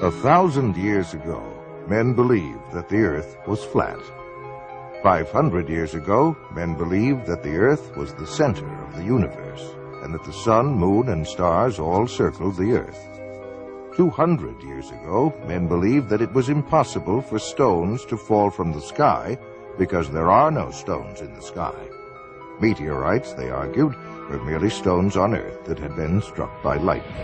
1,000 years ago, men believed that the earth was flat. 500 years ago, men believed that the earth was the center of the universe, and that the sun, moon, and stars all circled the earth. 200 years ago, men believed that it was impossible for stones to fall from the sky because there are no stones in the sky. Meteorites, they argued, were merely stones on earth that had been struck by lightning.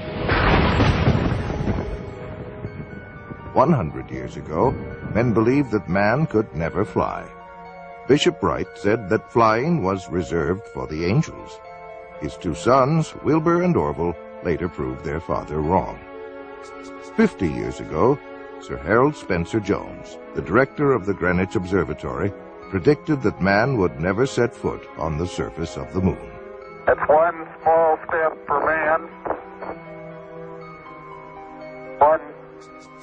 100 years ago, men believed that man could never fly. Bishop Wright said that flying was reserved for the angels. His two sons, Wilbur and Orville, later proved their father wrong. 50 years ago, Sir Harold Spencer Jones, the director of the Greenwich Observatory, predicted that man would never set foot on the surface of the moon. It's one small step for man, one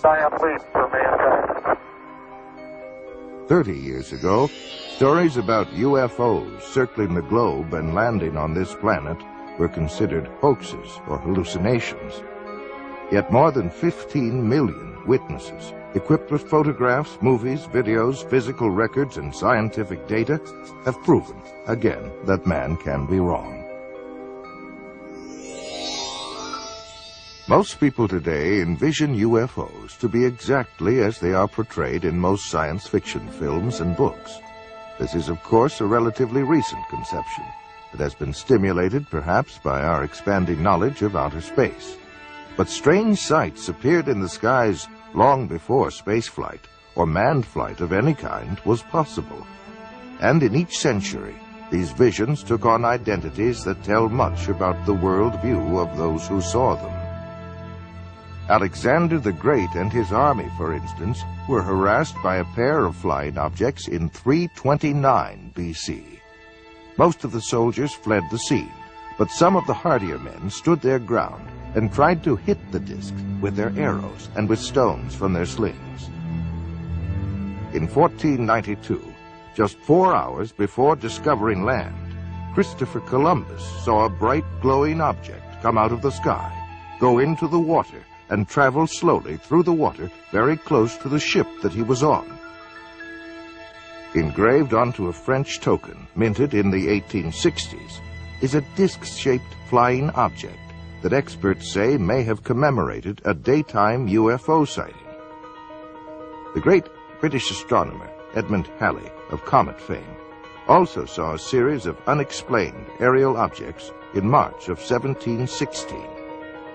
giant leap for mankind. 30 years ago, stories about UFOs circling the globe and landing on this planet were considered hoaxes or hallucinations. Yet more than 15 million witnesses, equipped with photographs, movies, videos, physical records, and scientific data, have proven again that man can be wrong. Most people today envision UFOs to be exactly as they are portrayed in most science fiction films and books. This is, of course, a relatively recent conception that has been stimulated perhaps by our expanding knowledge of outer space. But strange sights appeared in the skies long before spaceflight or manned flight of any kind was possible. And in each century, these visions took on identities that tell much about the world view of those who saw them. Alexander the Great and his army, for instance, were harassed by a pair of flying objects in 329 BC. Most of the soldiers fled the scene, but some of the hardier men stood their ground and tried to hit the discs with their arrows and with stones from their slings. In 1492, just 4 hours before discovering land, Christopher Columbus saw a bright glowing object come out of the sky, go into the water, and travel slowly through the water very close to the ship that he was on. Engraved onto a French token minted in the 1860s is a disc-shaped flying object that experts say may have commemorated a daytime UFO sighting. The great British astronomer Edmund Halley of comet fame also saw a series of unexplained aerial objects in March of 1716.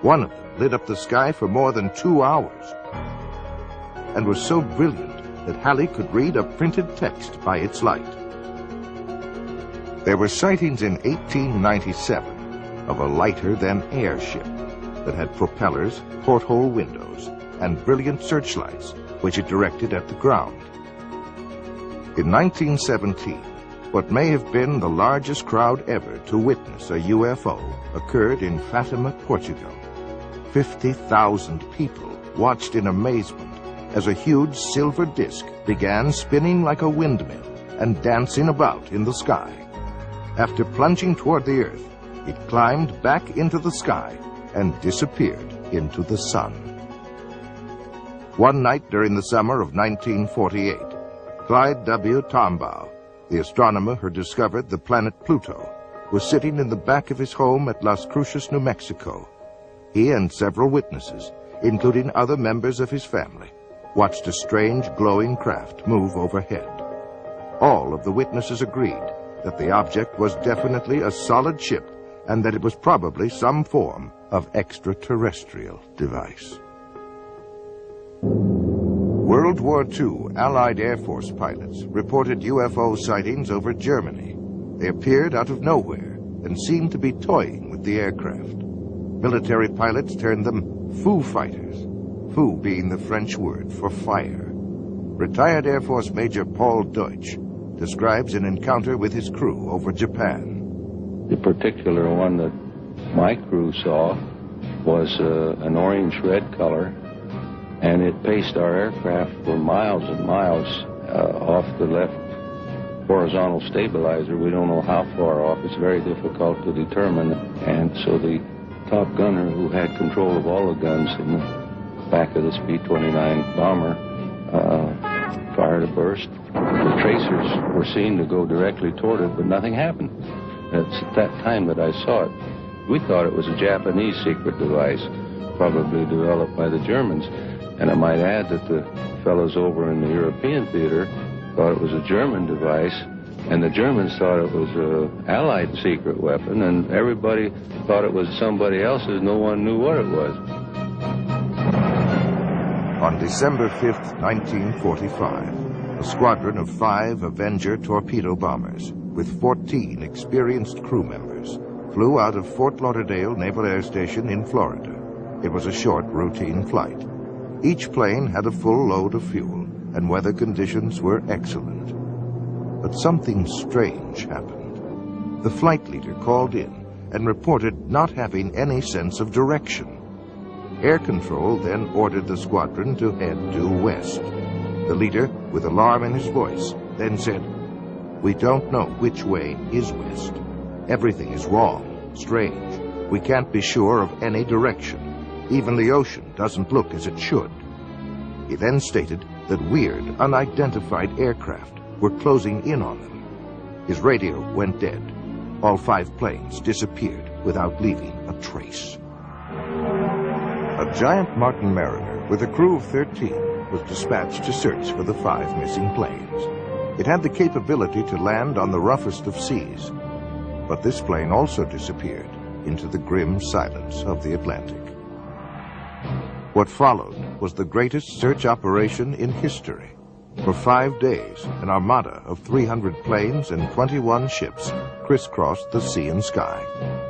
One of them lit up the sky for more than 2 hours and was so brilliant that Halley could read a printed text by its light. There were sightings in 1897 of a lighter-than-air ship that had propellers, porthole windows, and brilliant searchlights which it directed at the ground. In 1917, what may have been the largest crowd ever to witness a UFO occurred in Fatima, Portugal. 50,000 people watched in amazement as a huge silver disc began spinning like a windmill and dancing about in the sky. After plunging toward the earth, it climbed back into the sky and disappeared into the sun. One night during the summer of 1948, Clyde W. Tombaugh, the astronomer who discovered the planet Pluto, was sitting in the back of his home at Las Cruces, New Mexico. He and several witnesses, including other members of his family, watched a strange glowing craft move overhead. All of the witnesses agreed that the object was definitely a solid ship and that it was probably some form of extraterrestrial device. World War II Allied Air Force pilots reported UFO sightings over Germany. They appeared out of nowhere and seemed to be toying with the aircraft. Military pilots termed them Foo Fighters, Foo being the French word for fire. Retired Air Force Major Paul Deutsch describes an encounter with his crew over Japan. The particular one that my crew saw was an orange-red color, and it paced our aircraft for miles and miles off the left horizontal stabilizer. We don't know how far off. It's very difficult to determine. And so the top gunner, who had control of all the guns in the back of this B-29 bomber fired a burst. The tracers were seen to go directly toward it, but nothing happened. It's at that time that I saw it. We thought it was a Japanese secret device, probably developed by the Germans. And I might add that the fellows over in the European theater thought it was a German device, and the Germans thought it was an Allied secret weapon, and everybody thought it was somebody else's. No one knew what it was. On December 5th, 1945, a squadron of 5 Avenger torpedo bombers with 14 experienced crew members flew out of Fort Lauderdale Naval Air Station in Florida. It was a short, routine flight. Each plane had a full load of fuel, and weather conditions were excellent. But something strange happened. The flight leader called in and reported not having any sense of direction. Air Control then ordered the squadron to head due west. The leader, with alarm in his voice, then said, "We don't know which way is west. Everything is wrong, strange. We can't be sure of any direction. Even the ocean doesn't look as it should." He then stated that weird, unidentified aircraft were closing in on them. His radio went dead. All 5 planes disappeared without leaving a trace. A giant Martin Mariner with a crew of 13 was dispatched to search for the 5 missing planes. It had the capability to land on the roughest of seas, but this plane also disappeared into the grim silence of the Atlantic. What followed was the greatest search operation in history. For 5 days, an armada of 300 planes and 21 ships crisscrossed the sea and sky,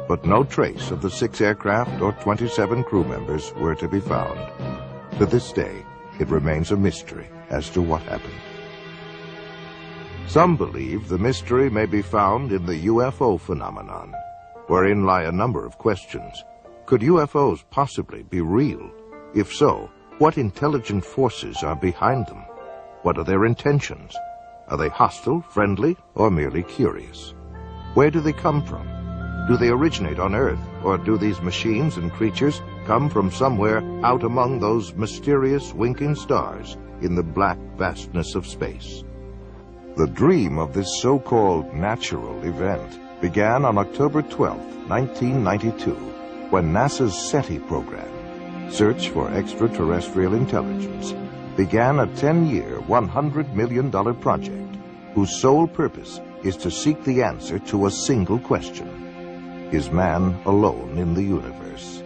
but no trace of the 6 aircraft or 27 crew members were to be found. To this day, it remains a mystery as to what happened. Some believe the mystery may be found in the UFO phenomenon, wherein lie a number of questions. Could UFOs possibly be real? If so, what intelligent forces are behind them? What are their intentions? Are they hostile, friendly, or merely curious? Where do they come from? Do they originate on Earth, or do these machines and creatures come from somewhere out among those mysterious winking stars in the black vastness of space? The dream of this so-called natural event began on October 12, 1992, when NASA's SETI program, Search for Extraterrestrial Intelligence, began a 10-year, $100 million project whose sole purpose is to seek the answer to a single question: is man alone in the universe?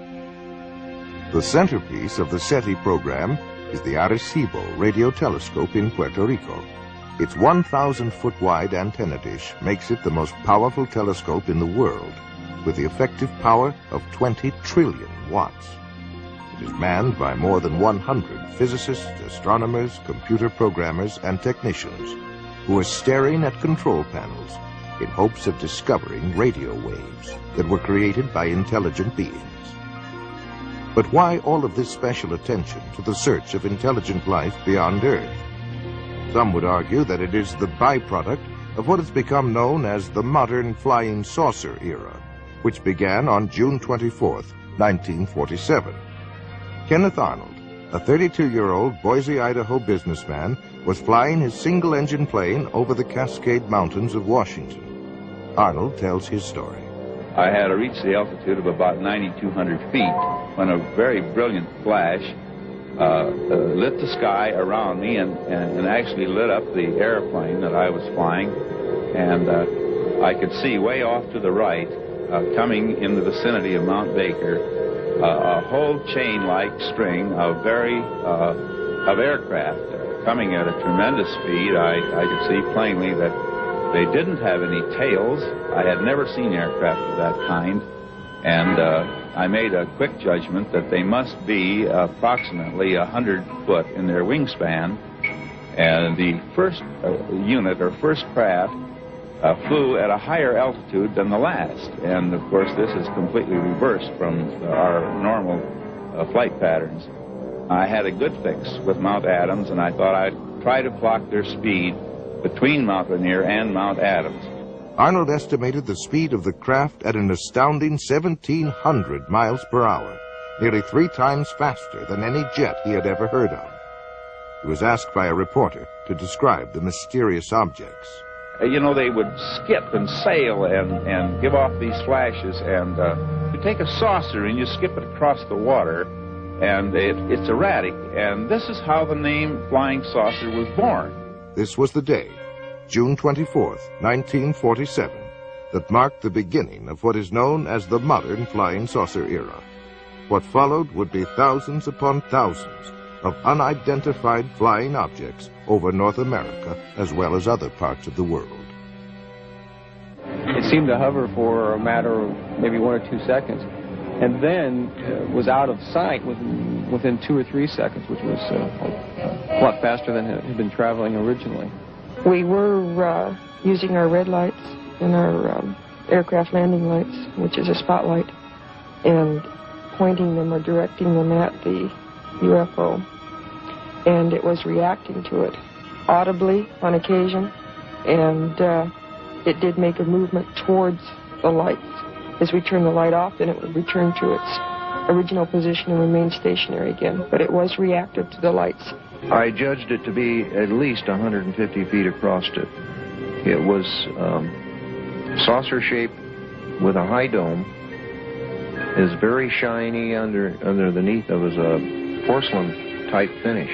The centerpiece of the SETI program is the Arecibo radio telescope in Puerto Rico. Its 1,000-foot wide antenna dish makes it the most powerful telescope in the world, with the effective power of 20 trillion watts. It is manned by more than 100 physicists, astronomers, computer programmers, and technicians who are staring at control panels in hopes of discovering radio waves that were created by intelligent beings. But why all of this special attention to the search of intelligent life beyond Earth? Some would argue that it is the byproduct of what has become known as the modern flying saucer era, which began on June 24, 1947. Kenneth Arnold, a 32-year-old Boise, Idaho businessman, was flying his single-engine plane over the Cascade Mountains of Washington. Arnold tells his story. I had reached the altitude of about 9,200 feet when a very brilliant flash lit the sky around me and actually lit up the airplane that I was flying. And I could see way off to the right, coming in the vicinity of Mount Baker, a whole chain-like string of aircraft coming at a tremendous speed. I could see plainly that they didn't have any tails. I had never seen aircraft of that kind, and I made a quick judgment that they must be approximately 100 foot in their wingspan. And the first unit or first craft flew at a higher altitude than the last. And of course, this is completely reversed from our normal flight patterns. I had a good fix with Mount Adams, and I thought I'd try to clock their speed between Mount Rainier and Mount Adams. Arnold estimated the speed of the craft at an astounding 1,700 miles per hour. nearly 3 times faster than any jet he had ever heard of. He was asked by a reporter to describe the mysterious objects. You know, they would skip and sail and give off these flashes, and you take a saucer and you skip it across the water, and it's erratic, and this is how the name Flying Saucer was born. This was the day, June 24th, 1947, that marked the beginning of what is known as the modern flying saucer era. What followed would be thousands upon thousands of unidentified flying objects over North America as well as other parts of the world. It seemed to hover for a matter of maybe 1 or 2 seconds, and then was out of sight within 2 or 3 seconds, which was a lot faster than it had been traveling originally. We were using our red lights and our aircraft landing lights, which is a spotlight, and pointing them or directing them at the UFO, and it was reacting to it audibly on occasion, and it did make a movement towards the lights. As we turned the light off, then it would return to its original position and remain stationary again, but it was reactive to the lights. I judged it to be at least 150 feet across it. It was saucer-shaped with a high dome. It was very shiny underneath. It was a porcelain-type finish.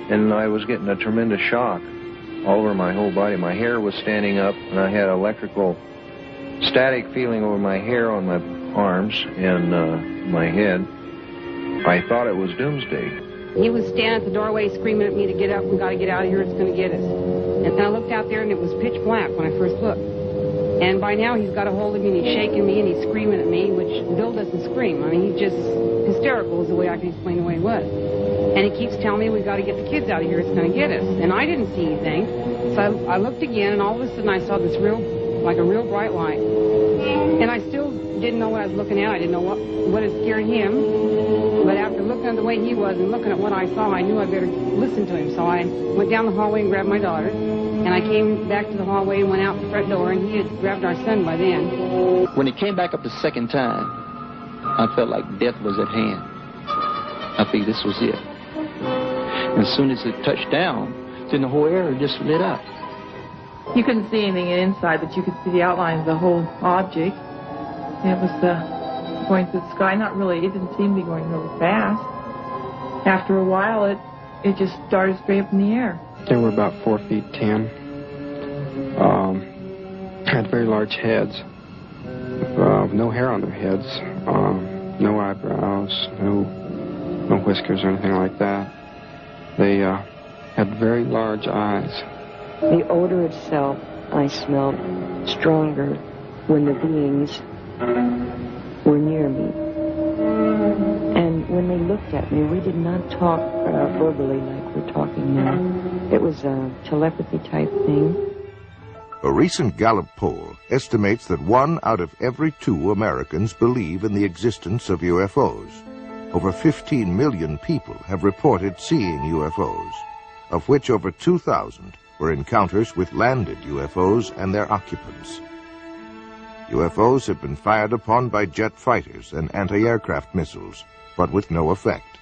And I was getting a tremendous shock all over my whole body. My hair was standing up, and I had electrical static feeling over my hair on my arms and my head. I thought it was doomsday. He was standing at the doorway screaming at me to get up. We got to get out of here. It's going to get us. And I looked out there, and it was pitch black when I first looked. And by now, he's got a hold of me, and he's shaking me, and he's screaming at me, which Bill doesn't scream. I mean, he's just hysterical is the way I can explain the way he was. And he keeps telling me we got to get the kids out of here. It's going to get us. And I didn't see anything. So I looked again, and all of a sudden, I saw this like a real bright light. And I still didn't know what I was looking at. I didn't know what had scared him. But after looking at the way he was and looking at what I saw, I knew I better listen to him. So I went down the hallway and grabbed my daughter. And I came back to the hallway and went out the front door, and he had grabbed our son by then. When he came back up the second time, I felt like death was at hand. I think this was it. And as soon as it touched down, then the whole area just lit up. You couldn't see anything inside, but you could see the outline of the whole object. And it was going through the sky. It didn't seem to be going really fast. After a while, it just started straight up in the air. They were about 4 feet 10. Had very large heads. No hair on their heads. No eyebrows. No whiskers or anything like that. They had very large eyes. The odor itself I smelled stronger when the beings were near me. And when they looked at me, we did not talk verbally like we're talking now. It was a telepathy type thing. A recent Gallup poll estimates that 1 out of every 2 Americans believe in the existence of UFOs. Over 15 million people have reported seeing UFOs, of which over 2,000 were encounters with landed UFOs and their occupants. UFOs have been fired upon by jet fighters and anti-aircraft missiles, but with no effect.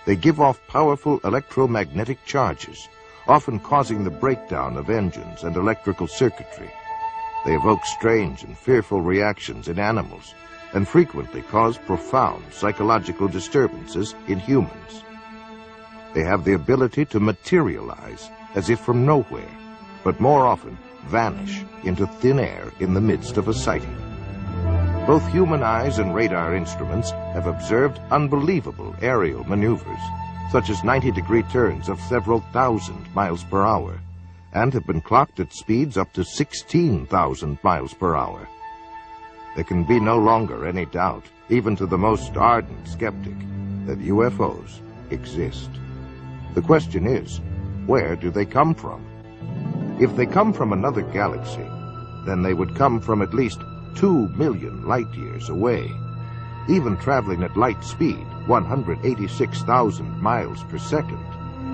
They give off powerful electromagnetic charges, often causing the breakdown of engines and electrical circuitry. They evoke strange and fearful reactions in animals and frequently cause profound psychological disturbances in humans. They have the ability to materialize as if from nowhere, but more often vanish into thin air in the midst of a sighting. Both human eyes and radar instruments have observed unbelievable aerial maneuvers, such as 90-degree turns of several thousand miles per hour, and have been clocked at speeds up to 16,000 miles per hour. There can be no longer any doubt, even to the most ardent skeptic, that UFOs exist. The question is, where do they come from? If they come from another galaxy, then they would come from at least 2 million light-years away. Even traveling at light speed, 186,000 miles per second,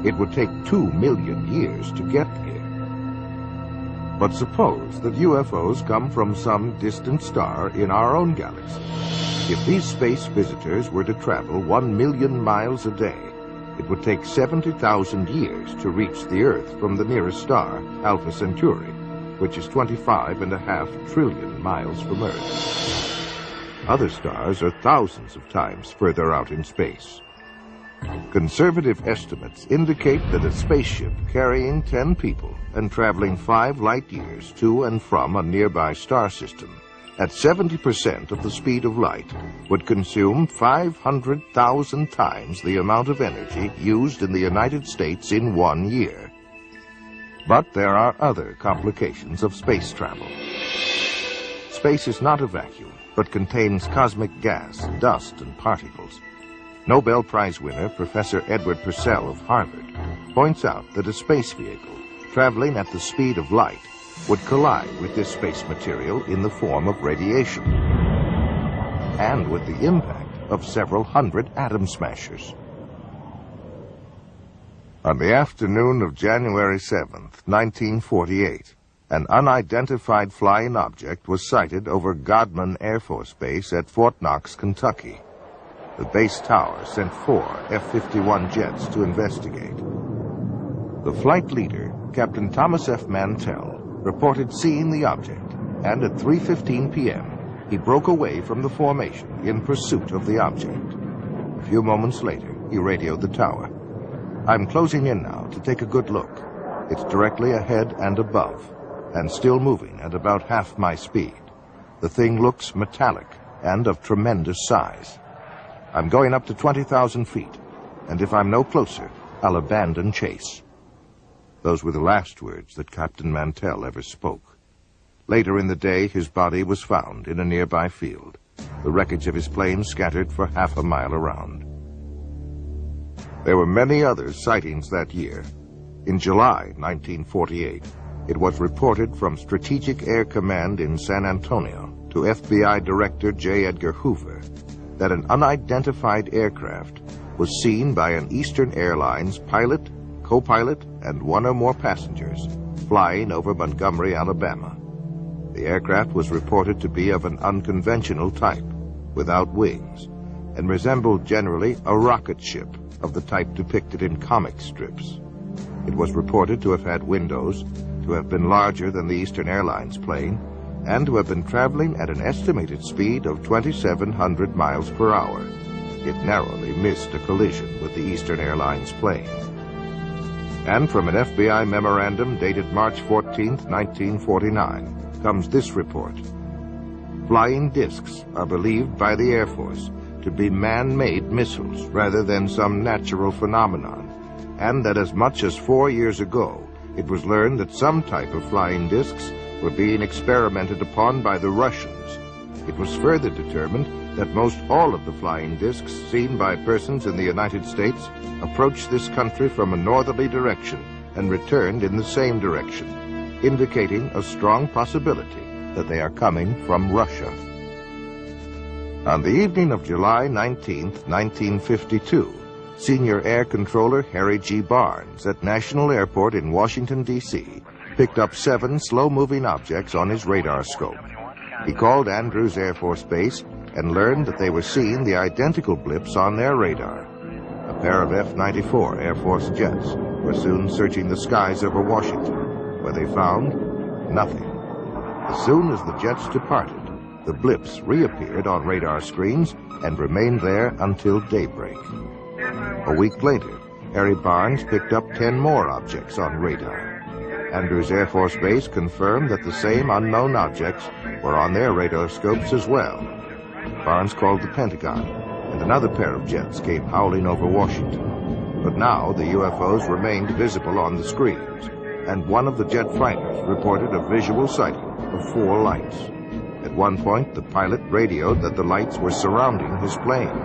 it would take 2 million years to get here. But suppose that UFOs come from some distant star in our own galaxy. If these space visitors were to travel 1 million miles a day, it would take 70,000 years to reach the Earth from the nearest star, Alpha Centauri, which is 25.5 trillion miles from Earth. Other stars are thousands of times further out in space. Conservative estimates indicate that a spaceship carrying 10 people and traveling 5 light years to and from a nearby star system at 70% of the speed of light would consume 500,000 times the amount of energy used in the United States in 1 year. But there are other complications of space travel. Space is not a vacuum, but contains cosmic gas, dust, and particles. Nobel Prize winner Professor Edward Purcell of Harvard points out that a space vehicle traveling at the speed of light would collide with this space material in the form of radiation and with the impact of several hundred atom smashers. On the afternoon of January 7th, 1948, an unidentified flying object was sighted over Godman Air Force Base at Fort Knox, Kentucky. The base tower sent 4 F-51 jets to investigate. The flight leader, Captain Thomas F. Mantell, reported seeing the object, and at 3:15 p.m., he broke away from the formation in pursuit of the object. A few moments later, he radioed the tower. "I'm closing in now to take a good look. It's directly ahead and above, and still moving at about half my speed. The thing looks metallic and of tremendous size. I'm going up to 20,000 feet, and if I'm no closer, I'll abandon chase." Those were the last words that Captain Mantell ever spoke. Later in the day, his body was found in a nearby field, the wreckage of his plane scattered for half a mile around. There were many other sightings that year. In July 1948, it was reported from Strategic Air Command in San Antonio to FBI Director J. Edgar Hoover that an unidentified aircraft was seen by an Eastern Airlines pilot, co-pilot, and 1 or more passengers flying over Montgomery, Alabama. The aircraft was reported to be of an unconventional type, without wings, and resembled generally a rocket ship of the type depicted in comic strips. It was reported to have had windows, to have been larger than the Eastern Airlines plane, and to have been traveling at an estimated speed of 2,700 miles per hour. It narrowly missed a collision with the Eastern Airlines plane. And from an FBI memorandum dated March 14, 1949, comes this report. Flying discs are believed by the Air Force to be man-made missiles rather than some natural phenomenon, and that as much as 4 years ago, it was learned that some type of flying discs were being experimented upon by the Russians. It was further determined that most all of the flying discs seen by persons in the United States approached this country from a northerly direction and returned in the same direction, indicating a strong possibility that they are coming from Russia. On the evening of July 19, 1952, Senior Air Controller Harry G. Barnes at National Airport in Washington, D.C., picked up 7 slow-moving objects on his radar scope. He called Andrews Air Force Base and learned that they were seeing the identical blips on their radar. A pair of F-94 Air Force jets were soon searching the skies over Washington, where they found nothing. As soon as the jets departed, the blips reappeared on radar screens and remained there until daybreak. A week later, Harry Barnes picked up 10 more objects on radar. Andrews Air Force Base confirmed that the same unknown objects were on their radar scopes as well. Barnes called the Pentagon, and another pair of jets came howling over Washington. But now the UFOs remained visible on the screens, and one of the jet fighters reported a visual sighting of 4 lights. At one point, the pilot radioed that the lights were surrounding his plane.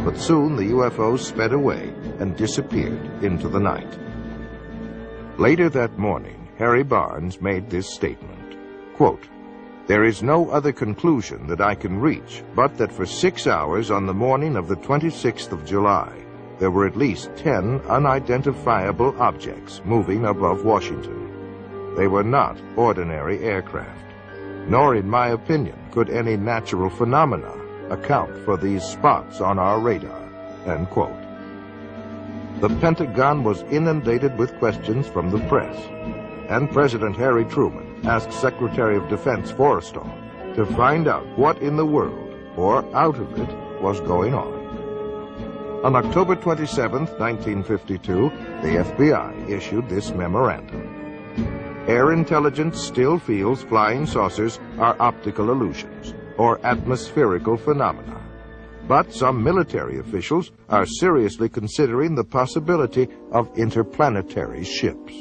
But soon the UFOs sped away and disappeared into the night. Later that morning, Harry Barnes made this statement, quote, "There is no other conclusion that I can reach but that for 6 hours on the morning of the 26th of July, there were at least 10 unidentifiable objects moving above Washington." They were not ordinary aircraft, nor, in my opinion, could any natural phenomena account for these spots on our radar, end quote. The Pentagon was inundated with questions from the press, and President Harry Truman asked Secretary of Defense Forrestal to find out what in the world, or out of it, was going on. On October 27, 1952, the FBI issued this memorandum. Air intelligence still feels flying saucers are optical illusions or atmospherical phenomena. But some military officials are seriously considering the possibility of interplanetary ships.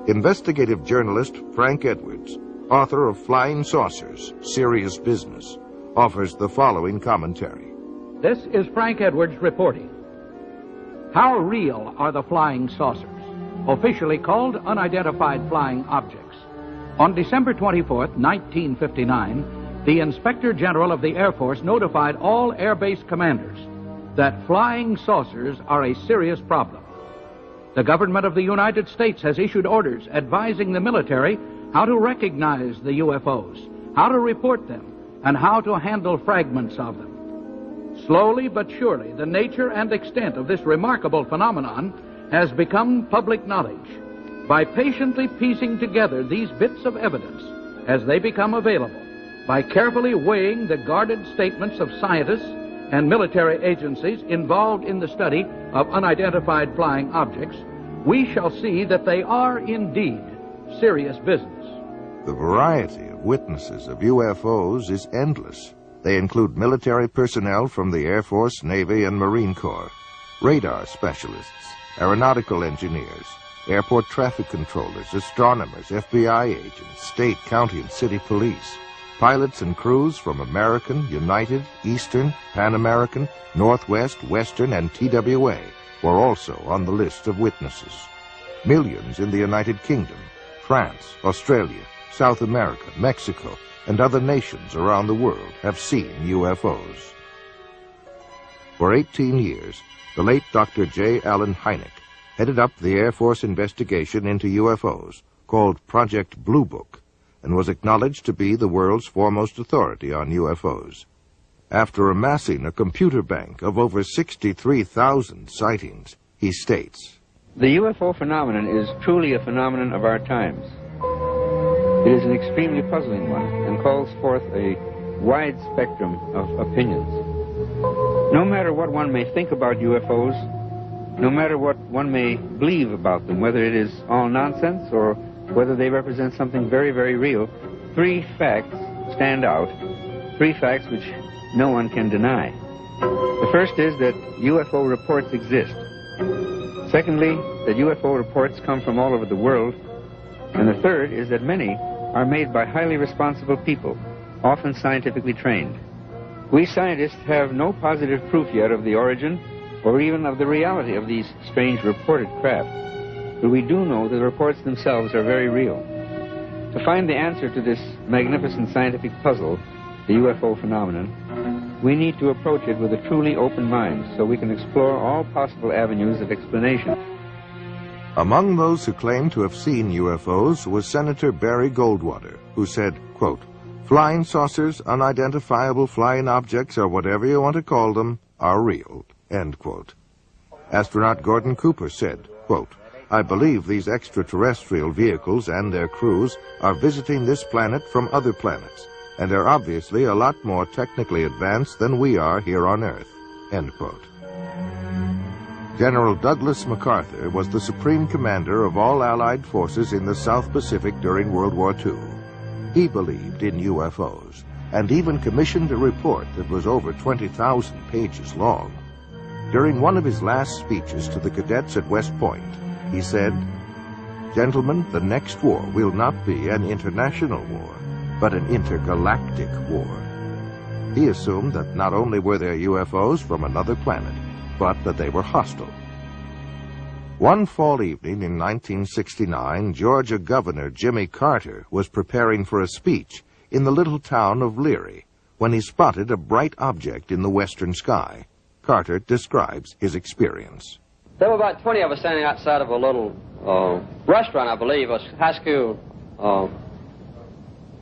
Investigative journalist Frank Edwards, author of Flying Saucers, Serious Business, offers the following commentary. This is Frank Edwards reporting. How real are the flying saucers, officially called unidentified flying objects? On December 24, 1959, the Inspector General of the Air Force notified all Air Base commanders that flying saucers are a serious problem. The government of the United States has issued orders advising the military how to recognize the UFOs, how to report them, and how to handle fragments of them. Slowly but surely, the nature and extent of this remarkable phenomenon has become public knowledge. By patiently piecing together these bits of evidence as they become available, by carefully weighing the guarded statements of scientists and military agencies involved in the study of unidentified flying objects, we shall see that they are indeed serious business. The variety of witnesses of UFOs is endless. They include military personnel from the Air Force, Navy, and Marine Corps, radar specialists, aeronautical engineers, airport traffic controllers, astronomers, FBI agents, state, county, and city police. Pilots and crews from American, United, Eastern, Pan American, Northwest, Western, and TWA were also on the list of witnesses. Millions in the United Kingdom, France, Australia, South America, Mexico, and other nations around the world have seen UFOs. For 18 years, the late Dr. J. Allen Hynek headed up the Air Force investigation into UFOs, called Project Blue Book, and was acknowledged to be the world's foremost authority on UFOs. After amassing a computer bank of over 63,000 sightings, he states, "The UFO phenomenon is truly a phenomenon of our times. It is an extremely puzzling one and calls forth a wide spectrum of opinions. No matter what one may think about UFOs, no matter what one may believe about them, whether it is all nonsense or whether they represent something very, very real, three facts stand out, three facts which no one can deny. The first is that UFO reports exist. Secondly, that UFO reports come from all over the world. And the third is that many are made by highly responsible people, often scientifically trained. We scientists have no positive proof yet of the origin or even of the reality of these strange reported craft. But we do know that the reports themselves are very real. To find the answer to this magnificent scientific puzzle, the UFO phenomenon, we need to approach it with a truly open mind so we can explore all possible avenues of explanation." Among those who claimed to have seen UFOs was Senator Barry Goldwater, who said, quote, "Flying saucers, unidentifiable flying objects, or whatever you want to call them, are real," end quote. Astronaut Gordon Cooper said, quote, "I believe these extraterrestrial vehicles and their crews are visiting this planet from other planets, and are obviously a lot more technically advanced than we are here on Earth," end quote. General Douglas MacArthur was the supreme commander of all Allied forces in the South Pacific during World War II. He believed in UFOs, and even commissioned a report that was over 20,000 pages long. During one of his last speeches to the cadets at West Point, he said, "Gentlemen, the next war will not be an international war, but an intergalactic war." He assumed that not only were there UFOs from another planet, but that they were hostile. One fall evening in 1969, Georgia Governor Jimmy Carter was preparing for a speech in the little town of Leary when he spotted a bright object in the western sky. Carter describes his experience. There were about 20 of us standing outside of a little restaurant, I believe, a high school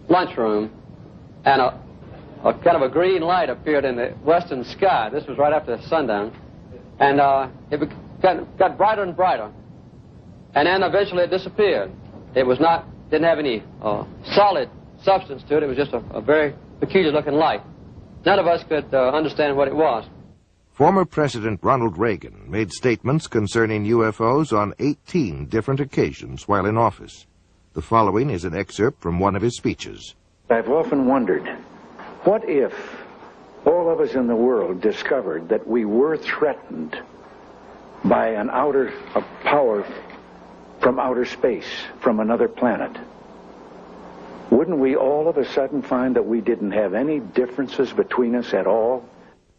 lunchroom, and a kind of a green light appeared in the western sky. This was right after sundown, and it got brighter and brighter, and then eventually it disappeared. It was didn't have any solid substance to it. It was just a very peculiar-looking light. None of us could understand what it was. Former President Ronald Reagan made statements concerning UFOs on 18 different occasions while in office. The following is an excerpt from one of his speeches. I've often wondered, what if all of us in the world discovered that we were threatened by a power from outer space, from another planet? Wouldn't we all of a sudden find that we didn't have any differences between us at all?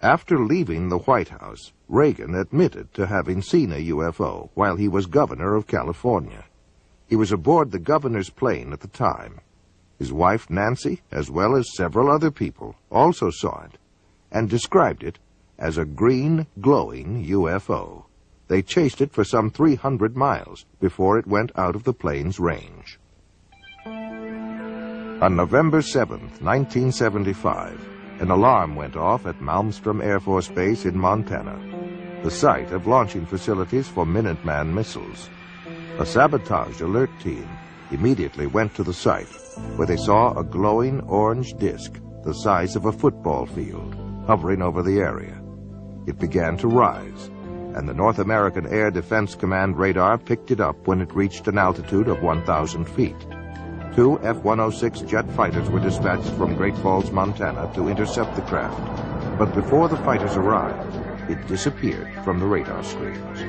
After leaving the White House, Reagan admitted to having seen a UFO while he was governor of California. He was aboard the governor's plane at the time. His wife, Nancy, as well as several other people, also saw it and described it as a green, glowing UFO. They chased it for some 300 miles before it went out of the plane's range. On November 7th, 1975, an alarm went off at Malmstrom Air Force Base in Montana, the site of launching facilities for Minuteman missiles. A sabotage alert team immediately went to the site, where they saw a glowing orange disk the size of a football field hovering over the area. It began to rise, and the North American Air Defense Command radar picked it up when it reached an altitude of 1,000 feet. 2 F-106 jet fighters were dispatched from Great Falls, Montana to intercept the craft, but before the fighters arrived, it disappeared from the radar screens.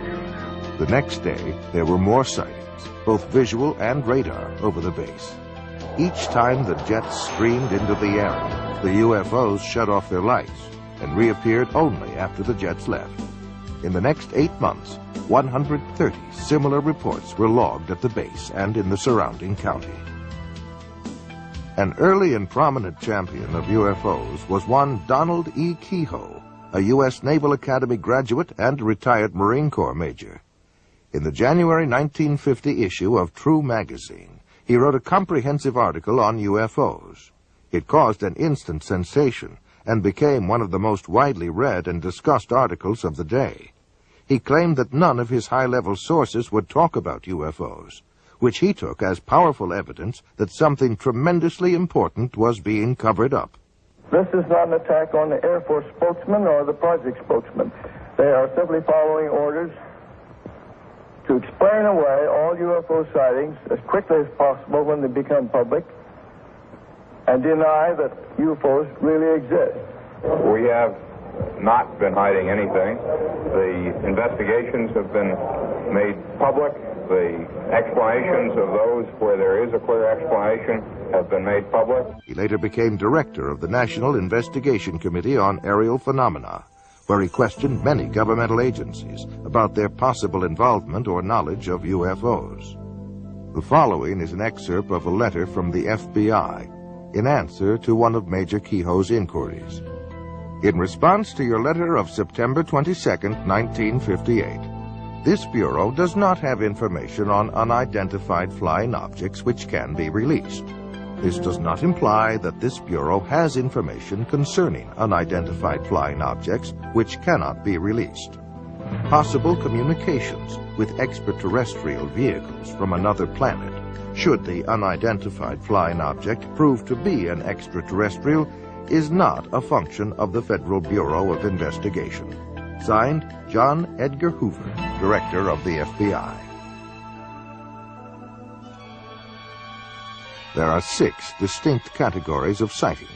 The next day, there were more sightings, both visual and radar, over the base. Each time the jets streamed into the area, the UFOs shut off their lights and reappeared only after the jets left. In the next 8 months, 130 similar reports were logged at the base and in the surrounding county. An early and prominent champion of UFOs was one Donald E. Kehoe, a U.S. Naval Academy graduate and retired Marine Corps major. In the January 1950 issue of True magazine, he wrote a comprehensive article on UFOs. It caused an instant sensation and became one of the most widely read and discussed articles of the day. He claimed that none of his high-level sources would talk about UFOs, which he took as powerful evidence that something tremendously important was being covered up. This is not an attack on the Air Force spokesman or the project spokesman. They are simply following orders to explain away all UFO sightings as quickly as possible when they become public and deny that UFOs really exist. We have not been hiding anything. The investigations have been made public. The explanations of those where there is a clear explanation have been made public. He later became director of the National Investigation Committee on Aerial Phenomena, where he questioned many governmental agencies about their possible involvement or knowledge of UFOs. The following is an excerpt of a letter from the FBI in answer to one of Major Kehoe's inquiries. In response to your letter of September 22, 1958, this Bureau does not have information on unidentified flying objects which can be released. This does not imply that this Bureau has information concerning unidentified flying objects which cannot be released. Possible communications with extraterrestrial vehicles from another planet, should the unidentified flying object prove to be an extraterrestrial, is not a function of the Federal Bureau of Investigation. Signed, John Edgar Hoover, Director of the FBI. There are 6 distinct categories of sightings.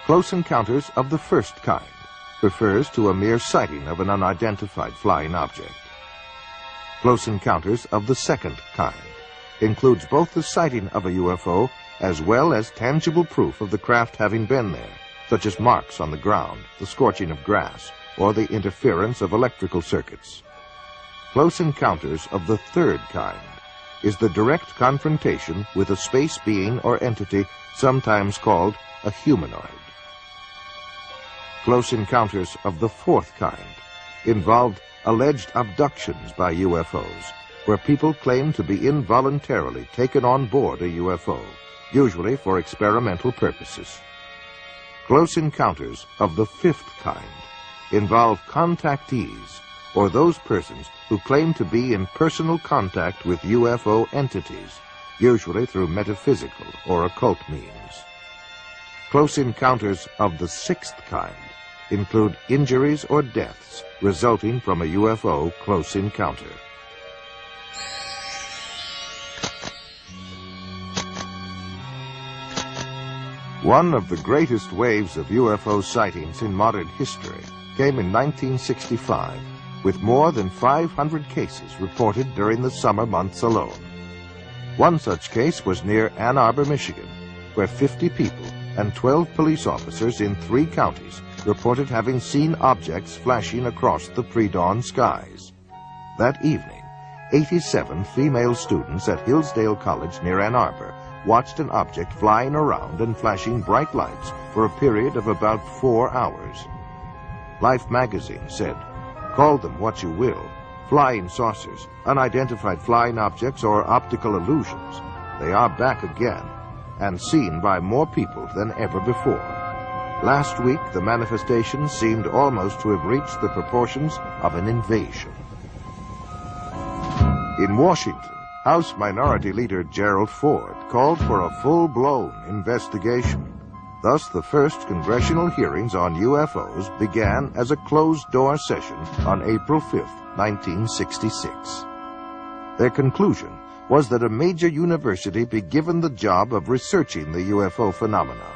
Close encounters of the first kind refers to a mere sighting of an unidentified flying object. Close encounters of the second kind includes both the sighting of a UFO as well as tangible proof of the craft having been there, such as marks on the ground, the scorching of grass, or the interference of electrical circuits. Close encounters of the third kind is the direct confrontation with a space being or entity sometimes called a humanoid. Close encounters of the fourth kind involved alleged abductions by UFOs, where people claim to be involuntarily taken on board a UFO, usually for experimental purposes. Close encounters of the fifth kind involve contactees, or those persons who claim to be in personal contact with UFO entities, usually through metaphysical or occult means. Close encounters of the sixth kind include injuries or deaths resulting from a UFO close encounter. One of the greatest waves of UFO sightings in modern history came in 1965, with more than 500 cases reported during the summer months alone. One such case was near Ann Arbor, Michigan, where 50 people and 12 police officers in 3 counties reported having seen objects flashing across the pre-dawn skies. That evening, 87 female students at Hillsdale College near Ann Arbor watched an object flying around and flashing bright lights for a period of about 4 hours. Life magazine said, "Call them what you will, flying saucers, unidentified flying objects, or optical illusions, they are back again and seen by more people than ever before. Last week, the manifestation seemed almost to have reached the proportions of an invasion." In Washington, House Minority Leader Gerald Ford called for a full-blown investigation. Thus, the first congressional hearings on UFOs began as a closed-door session on April 5, 1966. Their conclusion was that a major university be given the job of researching the UFO phenomena.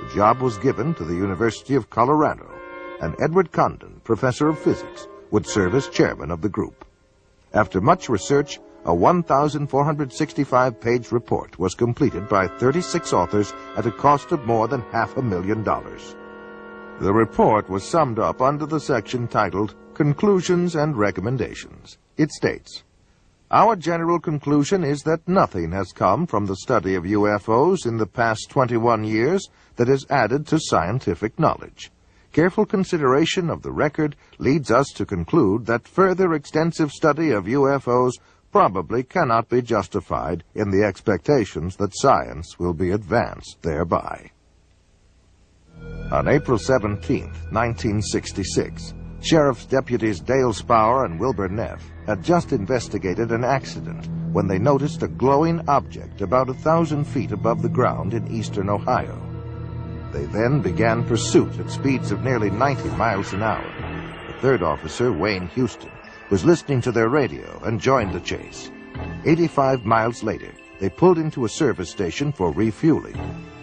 The job was given to the University of Colorado, and Edward Condon, professor of physics, would serve as chairman of the group. After much research, a 1,465-page report was completed by 36 authors at a cost of more than $500,000. The report was summed up under the section titled Conclusions and Recommendations. It states, "Our general conclusion is that nothing has come from the study of UFOs in the past 21 years that has added to scientific knowledge. Careful consideration of the record leads us to conclude that further extensive study of UFOs probably cannot be justified in the expectations that science will be advanced thereby." On April 17, 1966, Sheriff's Deputies Dale Spower and Wilbur Neff had just investigated an accident when they noticed a glowing object about 1,000 feet above the ground in eastern Ohio. They then began pursuit at speeds of nearly 90 miles an hour. The third officer, Wayne Houston, was listening to their radio and joined the chase. 85 miles later, they pulled into a service station for refueling,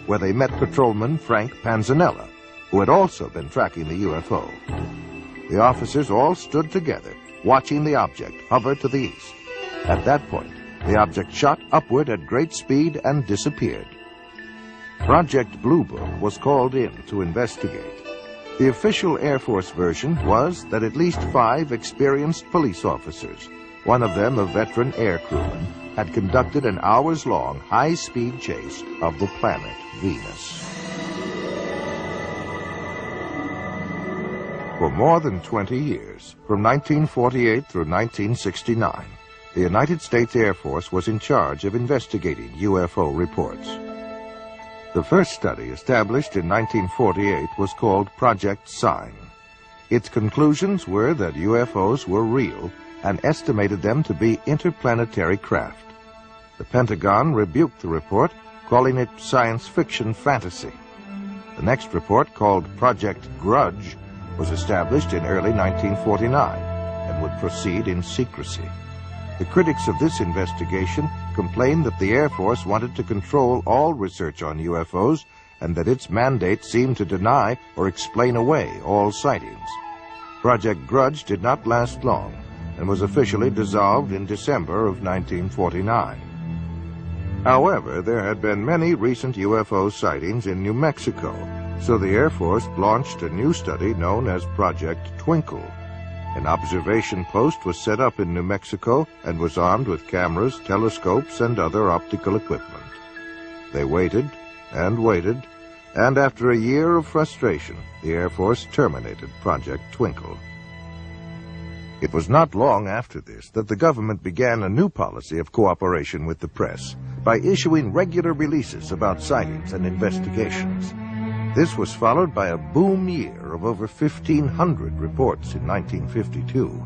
where they met patrolman Frank Panzanella, who had also been tracking the UFO. The officers all stood together, watching the object hover to the east. At that point, the object shot upward at great speed and disappeared. Project Blue Book was called in to investigate. The official Air Force version was that at least 5 experienced police officers, one of them a veteran air crewman, had conducted an hours-long high-speed chase of the planet Venus. For more than 20 years, from 1948 through 1969, the United States Air Force was in charge of investigating UFO reports. The first study, established in 1948, was called Project Sign. Its conclusions were that UFOs were real and estimated them to be interplanetary craft. The Pentagon rebuked the report, calling it science fiction fantasy. The next report, called Project Grudge, was established in early 1949 and would proceed in secrecy. The critics of this investigation complained that the Air Force wanted to control all research on UFOs and that its mandate seemed to deny or explain away all sightings. Project Grudge did not last long and was officially dissolved in December of 1949. However, there had been many recent UFO sightings in New Mexico, so the Air Force launched a new study known as Project Twinkle. An observation post was set up in New Mexico and was armed with cameras, telescopes, and other optical equipment. They waited and waited, and after a year of frustration, the Air Force terminated Project Twinkle. It was not long after this that the government began a new policy of cooperation with the press by issuing regular releases about sightings and investigations. This was followed by a boom year of over 1,500 reports in 1952.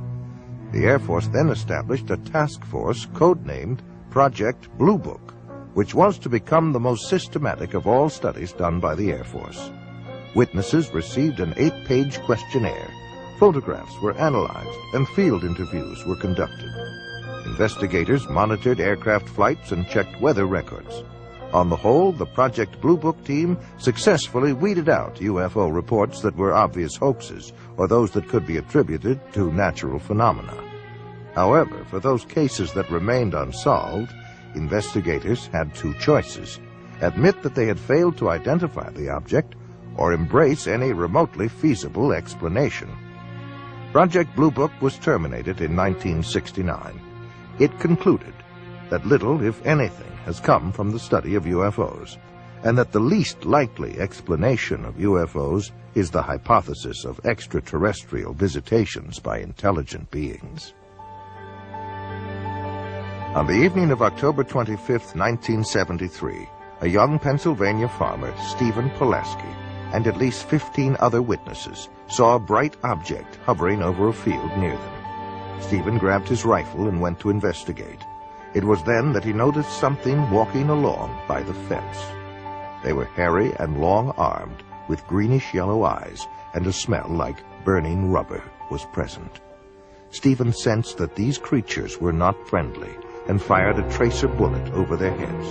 The Air Force then established a task force codenamed Project Blue Book, which was to become the most systematic of all studies done by the Air Force. Witnesses received an 8-page questionnaire, photographs were analyzed, and field interviews were conducted. Investigators monitored aircraft flights and checked weather records. On the whole, the Project Blue Book team successfully weeded out UFO reports that were obvious hoaxes or those that could be attributed to natural phenomena. However, for those cases that remained unsolved, investigators had two choices: admit that they had failed to identify the object or embrace any remotely feasible explanation. Project Blue Book was terminated in 1969. It concluded that little, if anything, has come from the study of UFOs, and that the least likely explanation of UFOs is the hypothesis of extraterrestrial visitations by intelligent beings. On the evening of October 25, 1973, a young Pennsylvania farmer, Stephen Pulaski, and at least 15 other witnesses saw a bright object hovering over a field near them. Stephen grabbed his rifle and went to investigate. It was then that he noticed something walking along by the fence. They were hairy and long-armed, with greenish-yellow eyes, and a smell like burning rubber was present. Stephen sensed that these creatures were not friendly and fired a tracer bullet over their heads.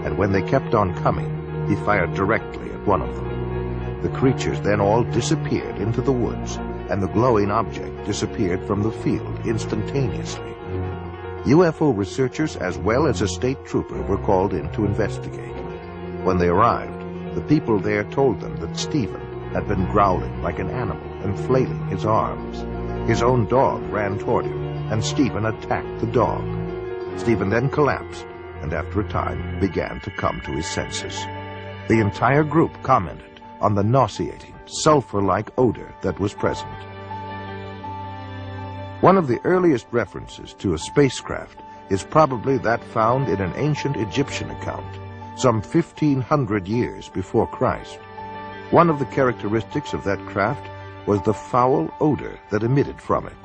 And when they kept on coming, he fired directly at one of them. The creatures then all disappeared into the woods, and the glowing object disappeared from the field instantaneously. UFO researchers as well as a state trooper were called in to investigate. When they arrived, the people there told them that Stephen had been growling like an animal and flailing his arms. His own dog ran toward him, and Stephen attacked the dog. Stephen then collapsed, and after a time began to come to his senses. The entire group commented on the nauseating, sulfur-like odor that was present. One of the earliest references to a spacecraft is probably that found in an ancient Egyptian account, some 1,500 years before Christ. One of the characteristics of that craft was the foul odor that emitted from it.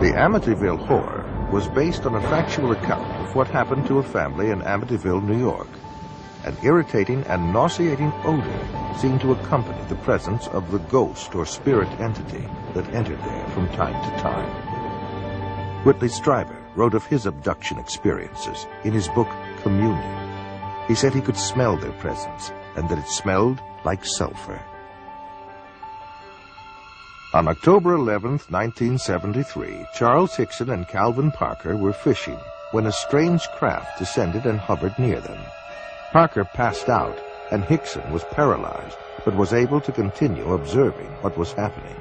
The Amityville Horror was based on a factual account of what happened to a family in Amityville, New York. An irritating and nauseating odor seemed to accompany the presence of the ghost or spirit entity that entered there from time to time. Whitley Strieber wrote of his abduction experiences in his book Communion. He said he could smell their presence and that it smelled like sulfur. On October 11th, 1973, Charles Hickson and Calvin Parker were fishing when a strange craft descended and hovered near them. Parker passed out, and Hickson was paralyzed, but was able to continue observing what was happening.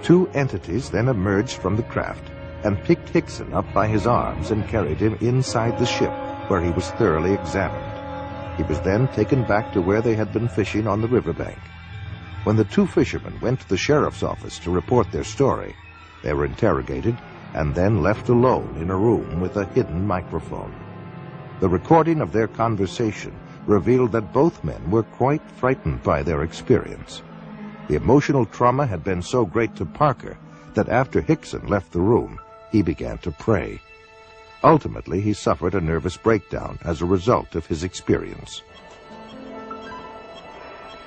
Two entities then emerged from the craft and picked Hickson up by his arms and carried him inside the ship, where he was thoroughly examined. He was then taken back to where they had been fishing on the riverbank. When the two fishermen went to the sheriff's office to report their story, they were interrogated and then left alone in a room with a hidden microphone. The recording of their conversation revealed that both men were quite frightened by their experience. The emotional trauma had been so great to Parker that after Hickson left the room, he began to pray. Ultimately, he suffered a nervous breakdown as a result of his experience.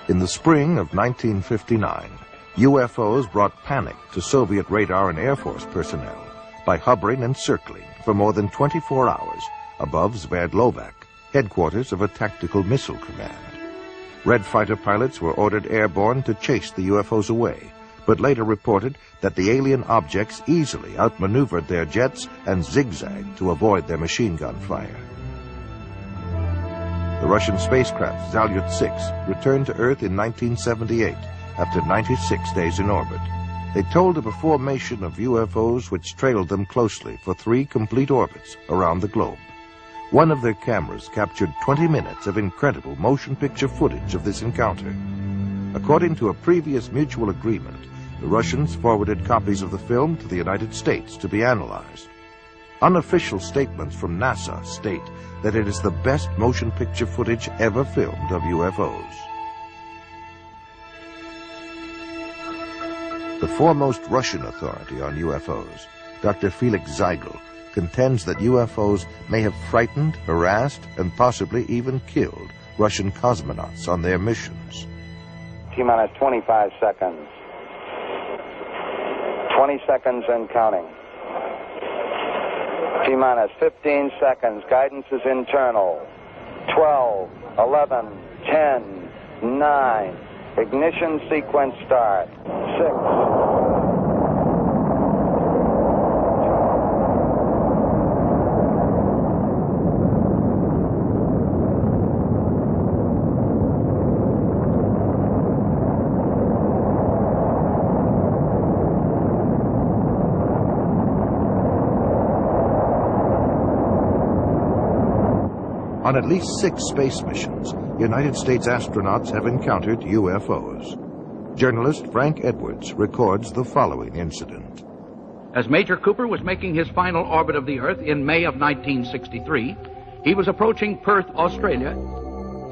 In the spring of 1959, UFOs brought panic to Soviet radar and Air Force personnel by hovering and circling for more than 24 hours above Sverdlovsk, headquarters of a tactical missile command. Red fighter pilots were ordered airborne to chase the UFOs away, but later reported that the alien objects easily outmaneuvered their jets and zigzagged to avoid their machine gun fire. The Russian spacecraft Salyut-6 returned to Earth in 1978 after 96 days in orbit. They told of a formation of UFOs which trailed them closely for 3 complete orbits around the globe. One of their cameras captured 20 minutes of incredible motion picture footage of this encounter. According to a previous mutual agreement, the Russians forwarded copies of the film to the United States to be analyzed. Unofficial statements from NASA state that it is the best motion picture footage ever filmed of UFOs. The foremost Russian authority on UFOs, Dr. Felix Zeigel, contends that UFOs may have frightened, harassed, and possibly even killed Russian cosmonauts on their missions. T-minus 25 seconds. 20 seconds and counting. T-minus 15 seconds. Guidance is internal. 12, 11, 10, 9. Ignition sequence start. 6. On at least 6 space missions, United States astronauts have encountered UFOs. Journalist Frank Edwards records the following incident. As Major Cooper was making his final orbit of the Earth in May of 1963, he was approaching Perth, Australia.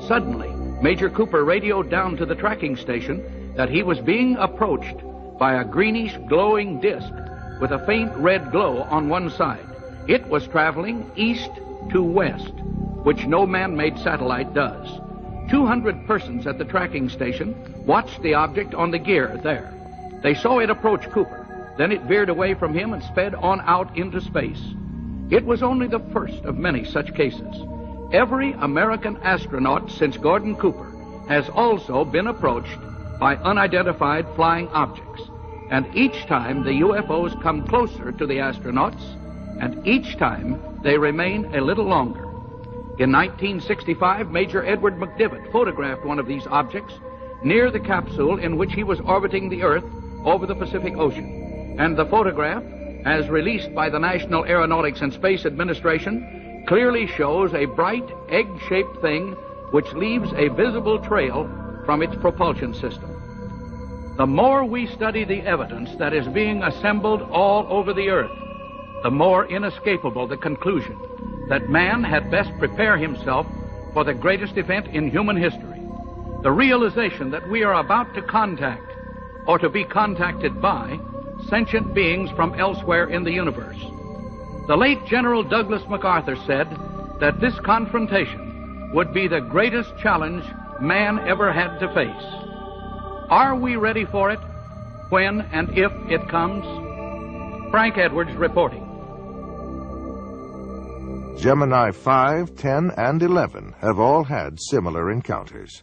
Suddenly, Major Cooper radioed down to the tracking station that he was being approached by a greenish glowing disk with a faint red glow on one side. It was traveling east to west, which no man-made satellite does. 200 persons at the tracking station watched the object on the gear there. They saw it approach Cooper. Then it veered away from him and sped on out into space. It was only the first of many such cases. Every American astronaut since Gordon Cooper has also been approached by unidentified flying objects. And each time the UFOs come closer to the astronauts, and each time they remain a little longer. In 1965, Major Edward McDivitt photographed one of these objects near the capsule in which he was orbiting the Earth over the Pacific Ocean. And the photograph, as released by the National Aeronautics and Space Administration, clearly shows a bright egg-shaped thing which leaves a visible trail from its propulsion system. The more we study the evidence that is being assembled all over the Earth, the more inescapable the conclusion that man had best prepare himself for the greatest event in human history. The realization that we are about to contact, or to be contacted by, sentient beings from elsewhere in the universe. The late General Douglas MacArthur said that this confrontation would be the greatest challenge man ever had to face. Are we ready for it, when and if it comes? Frank Edwards reporting. Gemini 5, 10, and 11 have all had similar encounters.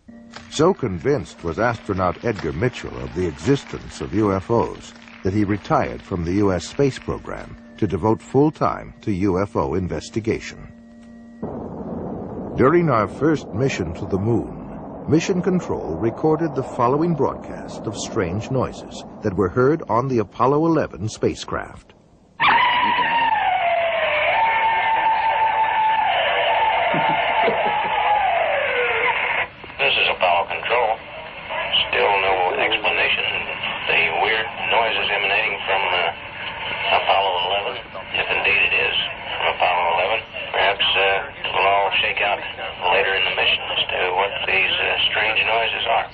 So convinced was astronaut Edgar Mitchell of the existence of UFOs that he retired from the U.S. space program to devote full time to UFO investigation. During our first mission to the moon, Mission Control recorded the following broadcast of strange noises that were heard on the Apollo 11 spacecraft. This is Apollo Control. Still no explanation. The weird noises emanating from Apollo 11, if indeed it is from Apollo 11. Perhaps it will all shake out later in the mission as to what these strange noises are.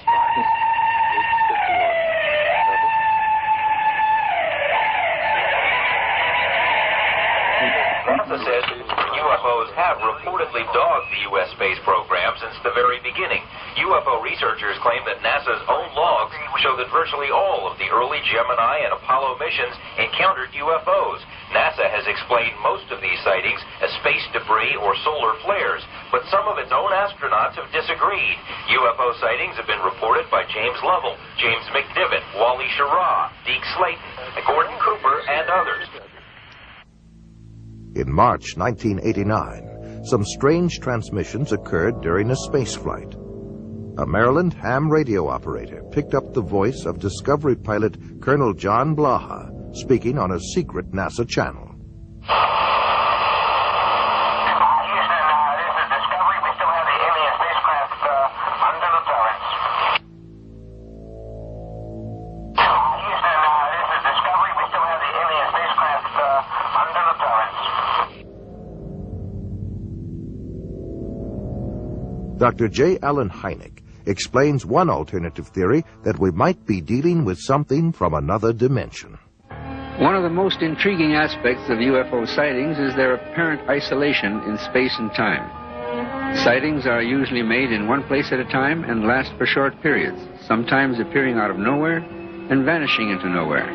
NASA says UFOs have reportedly dogged the U.S. space program since the very beginning. UFO researchers claim that NASA's own logs show that virtually all of the early Gemini and Apollo missions encountered UFOs. NASA has explained most of these sightings as space debris or solar flares, but some of its own astronauts have disagreed. UFO sightings have been reported by James Lovell, James McDivitt, Wally Schirra, Deke Slayton, Gordon Cooper, and others. In March 1989, some strange transmissions occurred during a space flight. A Maryland ham radio operator picked up the voice of Discovery pilot Colonel John Blaha speaking on a secret NASA channel. Houston, Dr. J. Allen Hynek explains one alternative theory that we might be dealing with something from another dimension. One of the most intriguing aspects of UFO sightings is their apparent isolation in space and time. Sightings are usually made in one place at a time and last for short periods, sometimes appearing out of nowhere and vanishing into nowhere.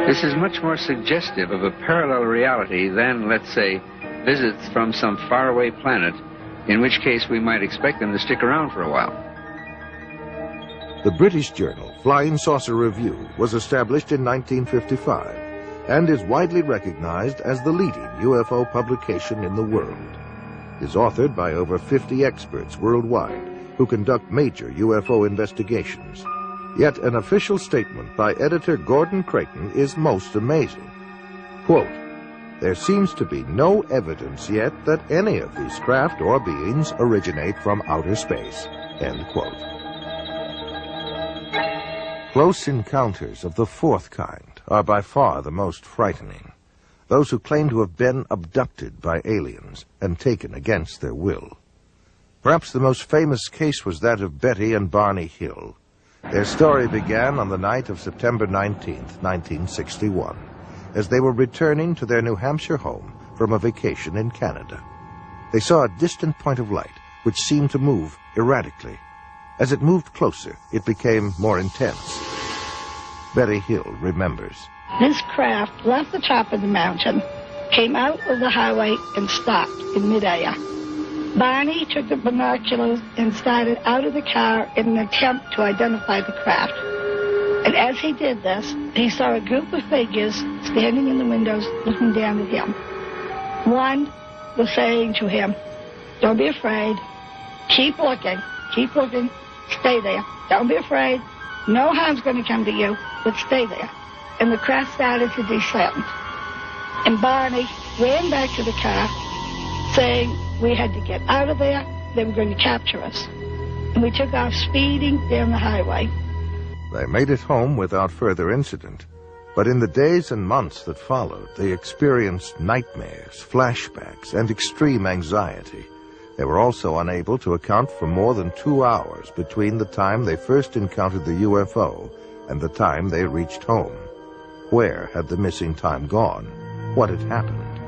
This is much more suggestive of a parallel reality than, let's say, visits from some faraway planet, in which case we might expect them to stick around for a while. The British journal Flying Saucer Review was established in 1955 and is widely recognized as the leading UFO publication in the world. It is authored by over 50 experts worldwide who conduct major UFO investigations. Yet an official statement by editor Gordon Creighton is most amazing. Quote, "There seems to be no evidence yet that any of these craft or beings originate from outer space." End quote. Close encounters of the fourth kind are by far the most frightening. Those who claim to have been abducted by aliens and taken against their will. Perhaps the most famous case was that of Betty and Barney Hill. Their story began on the night of September 19th, 1961, as they were returning to their New Hampshire home from a vacation in Canada. They saw a distant point of light which seemed to move erratically. As it moved closer, it became more intense. Betty Hill remembers. This craft left the top of the mountain, came out of the highway, and stopped in midair. Barney took the binoculars and started out of the car in an attempt to identify the craft. And as he did this, he saw a group of figures standing in the windows looking down at him. One was saying to him, "Don't be afraid. Keep looking. Keep looking. Stay there. Don't be afraid. No harm's going to come to you, but stay there." And the craft started to descend. And Barney ran back to the car, saying we had to get out of there. They were going to capture us. And we took off speeding down the highway. They made it home without further incident. But in the days and months that followed, they experienced nightmares, flashbacks, and extreme anxiety. They were also unable to account for more than 2 hours between the time they first encountered the UFO and the time they reached home. Where had the missing time gone? What had happened?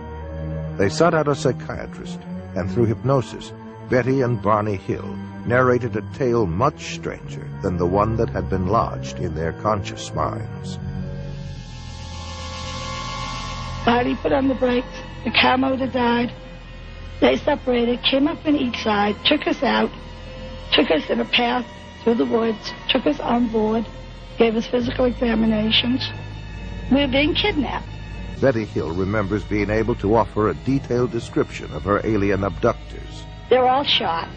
They sought out a psychiatrist, and through hypnosis, Betty and Barney Hill narrated a tale much stranger than the one that had been lodged in their conscious minds. Barney put on the brakes, the car motor died. They separated, came up on each side, took us out, took us in a path through the woods, took us on board, gave us physical examinations. We were being kidnapped. Betty Hill remembers being able to offer a detailed description of her alien abductors. They were all shot.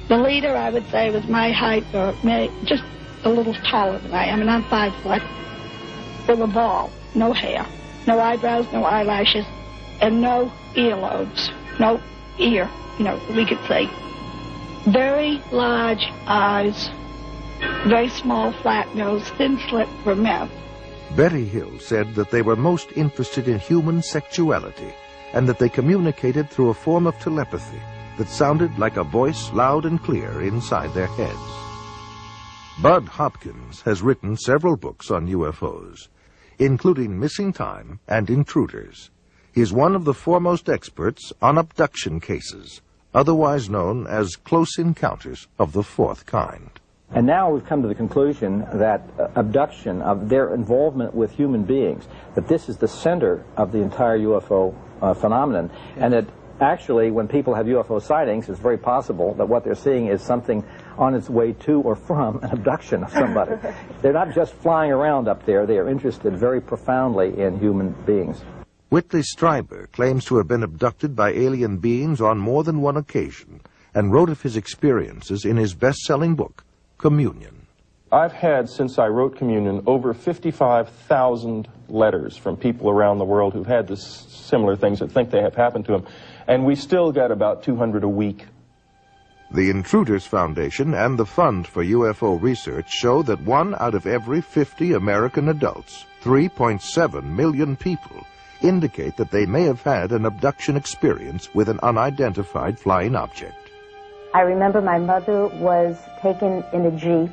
The leader, I would say, was my height, or just a little taller than I am, and I'm 5 foot. They were bald, no hair, no eyebrows, no eyelashes, and no earlobes, no ear, we could say. Very large eyes, very small flat nose, thin slit for men. Betty Hill said that they were most interested in human sexuality and that they communicated through a form of telepathy that sounded like a voice loud and clear inside their heads. Bud Hopkins has written several books on UFOs, including Missing Time and Intruders. He is one of the foremost experts on abduction cases, otherwise known as close encounters of the fourth kind. And now we've come to the conclusion that abduction, of their involvement with human beings, that this is the center of the entire UFO phenomenon, and that actually when people have UFO sightings, it's very possible that what they're seeing is something on its way to or from an abduction of somebody. They're not just flying around up there, they are interested very profoundly in human beings. Whitley Strieber claims to have been abducted by alien beings on more than one occasion and wrote of his experiences in his best-selling book, Communion. I've had, since I wrote Communion, over 55,000 letters from people around the world who've had this similar things that think they have happened to them, and we still get about 200 a week. The Intruders Foundation and the Fund for UFO Research show that 1 out of every 50 American adults, 3.7 million people, indicate that they may have had an abduction experience with an unidentified flying object. I remember my mother was taken in a Jeep,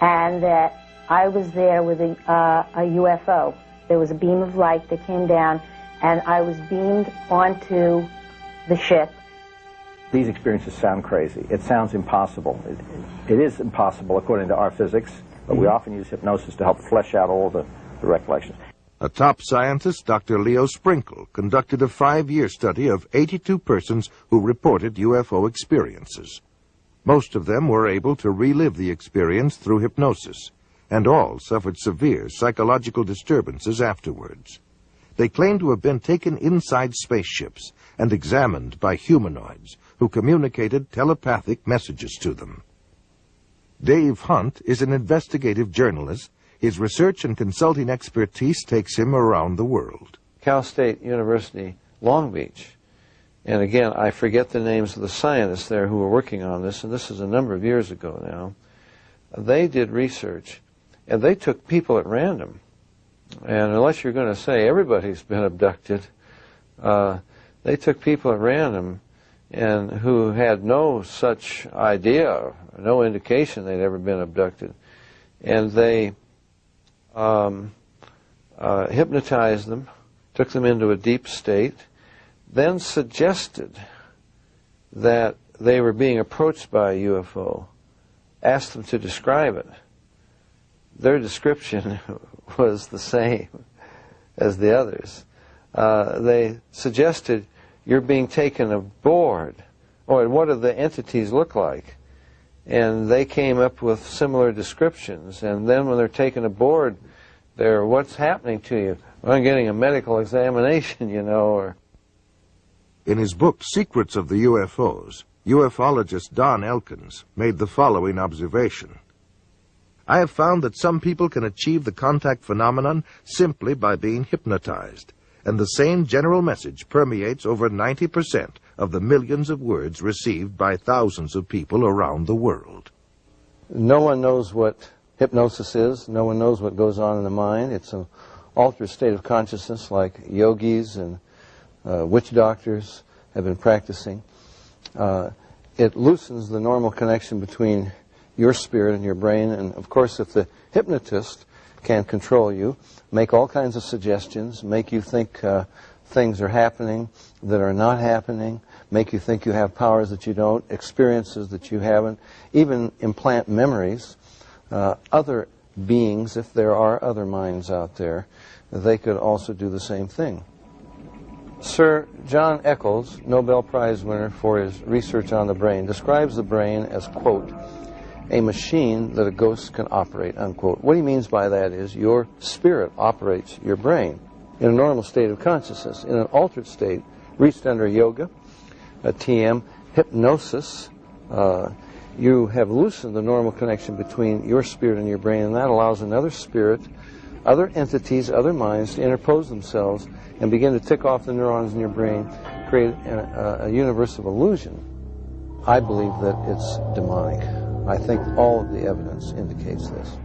and that I was there with a UFO. There was a beam of light that came down, and I was beamed onto the ship. These experiences sound crazy. It sounds impossible. It is impossible according to our physics, but we often use hypnosis to help flesh out all the recollections. A top scientist, Dr. Leo Sprinkle, conducted a 5-year study of 82 persons who reported UFO experiences. Most of them were able to relive the experience through hypnosis, and all suffered severe psychological disturbances afterwards. They claimed to have been taken inside spaceships and examined by humanoids who communicated telepathic messages to them. Dave Hunt is an investigative journalist. His research and consulting expertise takes him around the world. Cal State University, Long Beach. And again, I forget the names of the scientists there who were working on this, and this is a number of years ago now. They did research, and they took people at random. And unless you're going to say everybody's been abducted, they took people at random and who had no such idea, no indication they'd ever been abducted. And they hypnotized them, took them into a deep state, then suggested that they were being approached by a UFO, asked them to describe it. Their description was the same as the others. They suggested, you're being taken aboard. Oh, and what do the entities look like? And they came up with similar descriptions. And then when they're taken aboard, they're, what's happening to you? Well, I'm getting a medical examination, you know. Or in his book, Secrets of the UFOs, ufologist Don Elkins made the following observation. I have found that some people can achieve the contact phenomenon simply by being hypnotized, and the same general message permeates over 90% of the millions of words received by thousands of people around the world. No one knows what hypnosis is. No one knows what goes on in the mind. It's an altered state of consciousness like yogis and witch doctors have been practicing. It loosens the normal connection between your spirit and your brain, and of course if the hypnotist can control you, make all kinds of suggestions, make you think things are happening that are not happening, make you think you have powers that you don't, experiences that you haven't, even implant memories. Other beings, if there are other minds out there, they could also do the same thing. Sir John Eccles, Nobel Prize winner for his research on the brain, describes the brain as, quote, a machine that a ghost can operate, unquote. What he means by that is your spirit operates your brain in a normal state of consciousness. In an altered state, reached under yoga, a TM, hypnosis, you have loosened the normal connection between your spirit and your brain, and that allows another spirit, other entities, other minds to interpose themselves and begin to tick off the neurons in your brain, create a universe of illusion. I believe that it's demonic. I think all of the evidence indicates this.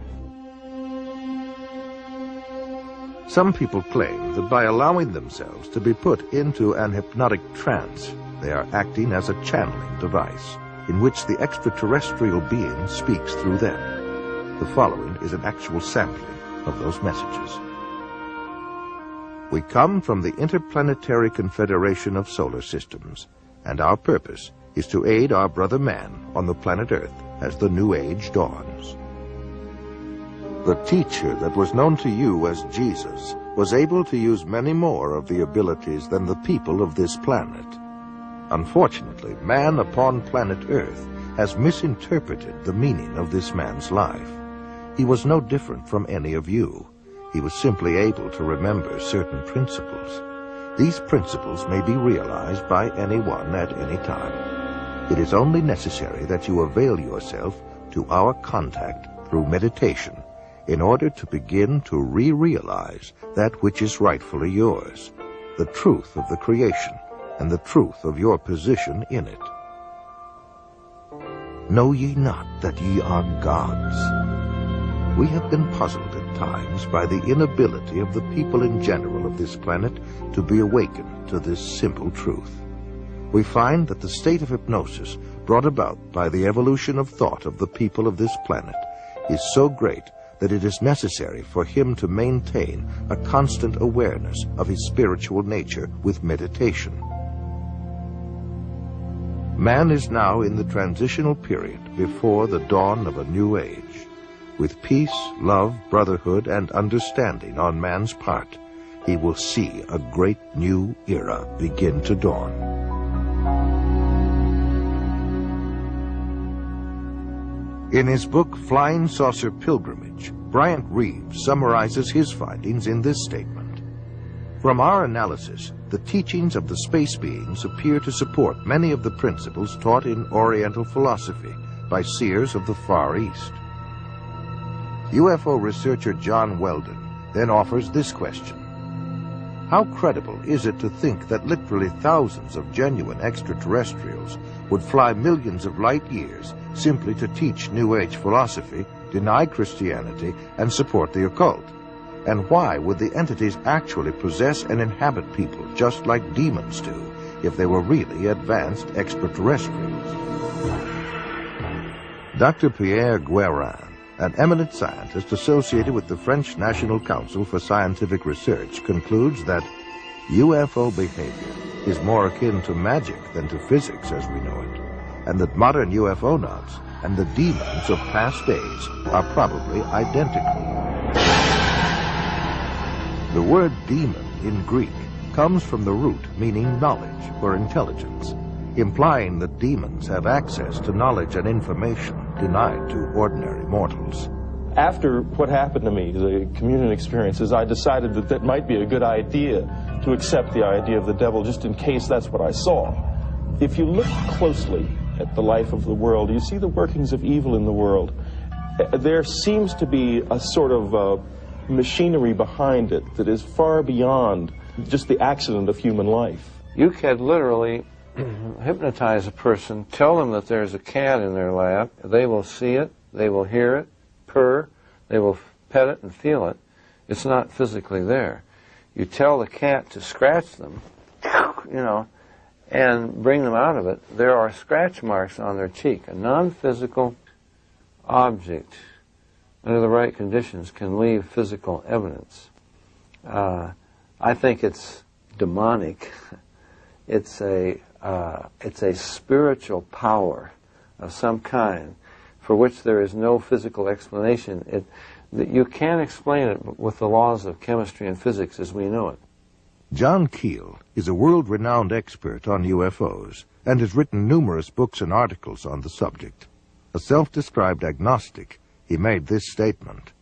Some people claim that by allowing themselves to be put into an hypnotic trance, they are acting as a channeling device, in which the extraterrestrial being speaks through them. The following is an actual sampling of those messages. We come from the Interplanetary Confederation of Solar Systems, and our purpose is to aid our brother man on the planet Earth as the new age dawns. The teacher that was known to you as Jesus was able to use many more of the abilities than the people of this planet. Unfortunately, man upon planet Earth has misinterpreted the meaning of this man's life. He was no different from any of you. He was simply able to remember certain principles. These principles may be realized by anyone at any time. It is only necessary that you avail yourself to our contact through meditation in order to begin to re-realize that which is rightfully yours, the truth of the creation and the truth of your position in it. Know ye not that ye are gods? We have been puzzled at times by the inability of the people in general of this planet to be awakened to this simple truth. we find that the state of hypnosis brought about by the evolution of thought of the people of this planet is so great that it is necessary for him to maintain a constant awareness of his spiritual nature with meditation. Man is now in the transitional period before the dawn of a new age. With peace, love, brotherhood, and understanding on man's part, he will see a great new era begin to dawn. In his book, Flying Saucer Pilgrimage, Bryant Reeves summarizes his findings in this statement. From our analysis, the teachings of the space beings appear to support many of the principles taught in Oriental philosophy by seers of the Far East. UFO researcher John Weldon then offers this question. How credible is it to think that literally thousands of genuine extraterrestrials would fly millions of light years simply to teach New Age philosophy, deny Christianity, and support the occult? And why would the entities actually possess and inhabit people just like demons do if they were really advanced extraterrestrials? Dr. Pierre Guérin, an eminent scientist associated with the French National Council for Scientific Research, concludes that UFO behavior is more akin to magic than to physics as we know it, and that modern UFOnauts and the demons of past days are probably identical. The word demon in Greek comes from the root meaning knowledge or intelligence, implying that demons have access to knowledge and information denied to ordinary mortals. After what happened to me, the communion experiences, I decided that that might be a good idea to accept the idea of the devil just in case that's what I saw. If you look closely at the life of the world, you see the workings of evil in the world. There seems to be a sort of machinery behind it that is far beyond just the accident of human life. You can literally hypnotize a person, tell them that there's a cat in their lap, they will see it, they will hear it, purr, they will pet it and feel it. It's not physically there. You tell the cat to scratch them, you know, and bring them out of it. There are scratch marks on their cheek. A non-physical object, under the right conditions, can leave physical evidence. I think it's demonic. It's a spiritual power of some kind for which there is no physical explanation. You can't explain it with the laws of chemistry and physics as we know it. John Keel is a world-renowned expert on UFOs and has written numerous books and articles on the subject. A self-described agnostic, he made this statement.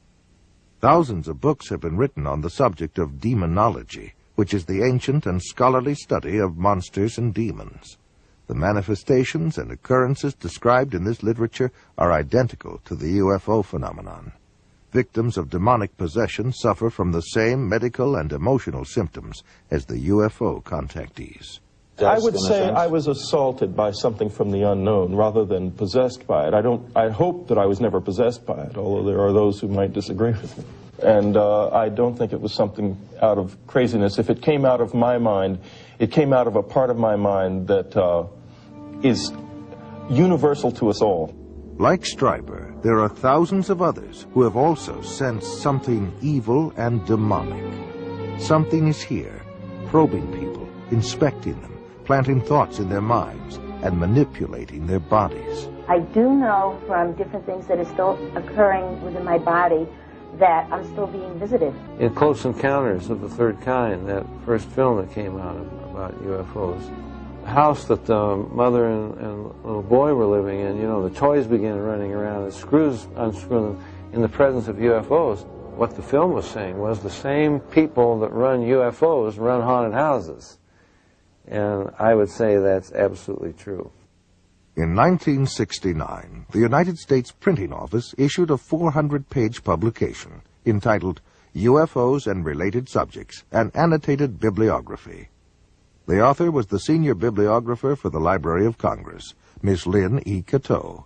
Thousands of books have been written on the subject of demonology, which is the ancient and scholarly study of monsters and demons. The manifestations and occurrences described in this literature are identical to the UFO phenomenon. Victims of demonic possession suffer from the same medical and emotional symptoms as the UFO contactees. I would say I was assaulted by something from the unknown rather than possessed by it. I hope that I was never possessed by it, although there are those who might disagree with me. And I don't think it was something out of craziness. If it came out of my mind, it came out of a part of my mind that is universal to us all. Like Stryper, there are thousands of others who have also sensed something evil and demonic. Something is here, probing people, inspecting them, planting thoughts in their minds, and manipulating their bodies. I do know from different things that are still occurring within my body that I'm still being visited. In Close Encounters of the Third Kind, that first film that came out about UFOs, the house that the mother and little boy were living in, you know, the toys began running around, the screws unscrewing in the presence of UFOs. What the film was saying was the same people that run UFOs run haunted houses. And I would say that's absolutely true. In 1969, the United States Printing Office issued a 400-page publication entitled UFOs and Related Subjects, an Annotated Bibliography. The author was the senior bibliographer for the Library of Congress, Miss Lynn E. Cateau.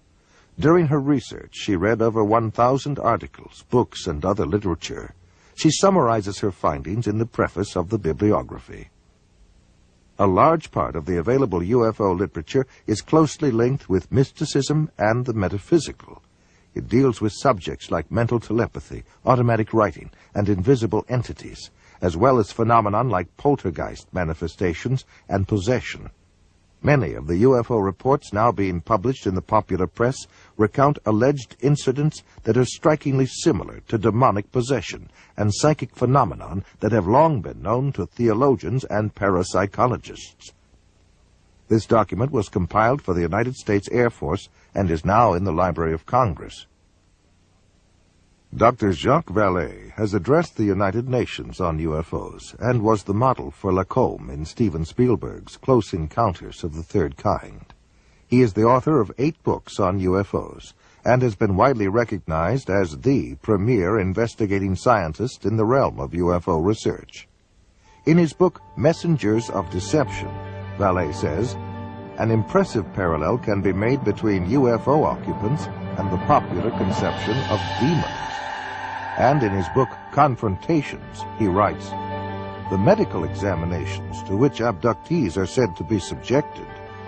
During her research, she read over 1,000 articles, books, and other literature. She summarizes her findings in the preface of the bibliography. A large part of the available UFO literature is closely linked with mysticism and the metaphysical. It deals with subjects like mental telepathy, automatic writing, and invisible entities, as well as phenomenon like poltergeist manifestations and possession. Many of the UFO reports now being published in the popular press recount alleged incidents that are strikingly similar to demonic possession and psychic phenomenon that have long been known to theologians and parapsychologists. This document was compiled for the United States Air Force and is now in the Library of Congress. Dr. Jacques Vallée has addressed the United Nations on UFOs and was the model for Lacombe in Steven Spielberg's Close Encounters of the Third Kind. He is the author of 8 books on UFOs and has been widely recognized as the premier investigating scientist in the realm of UFO research. In his book, Messengers of Deception, Vallée says, an impressive parallel can be made between UFO occupants and the popular conception of demons. And in his book, Confrontations, he writes, the medical examinations to which abductees are said to be subjected,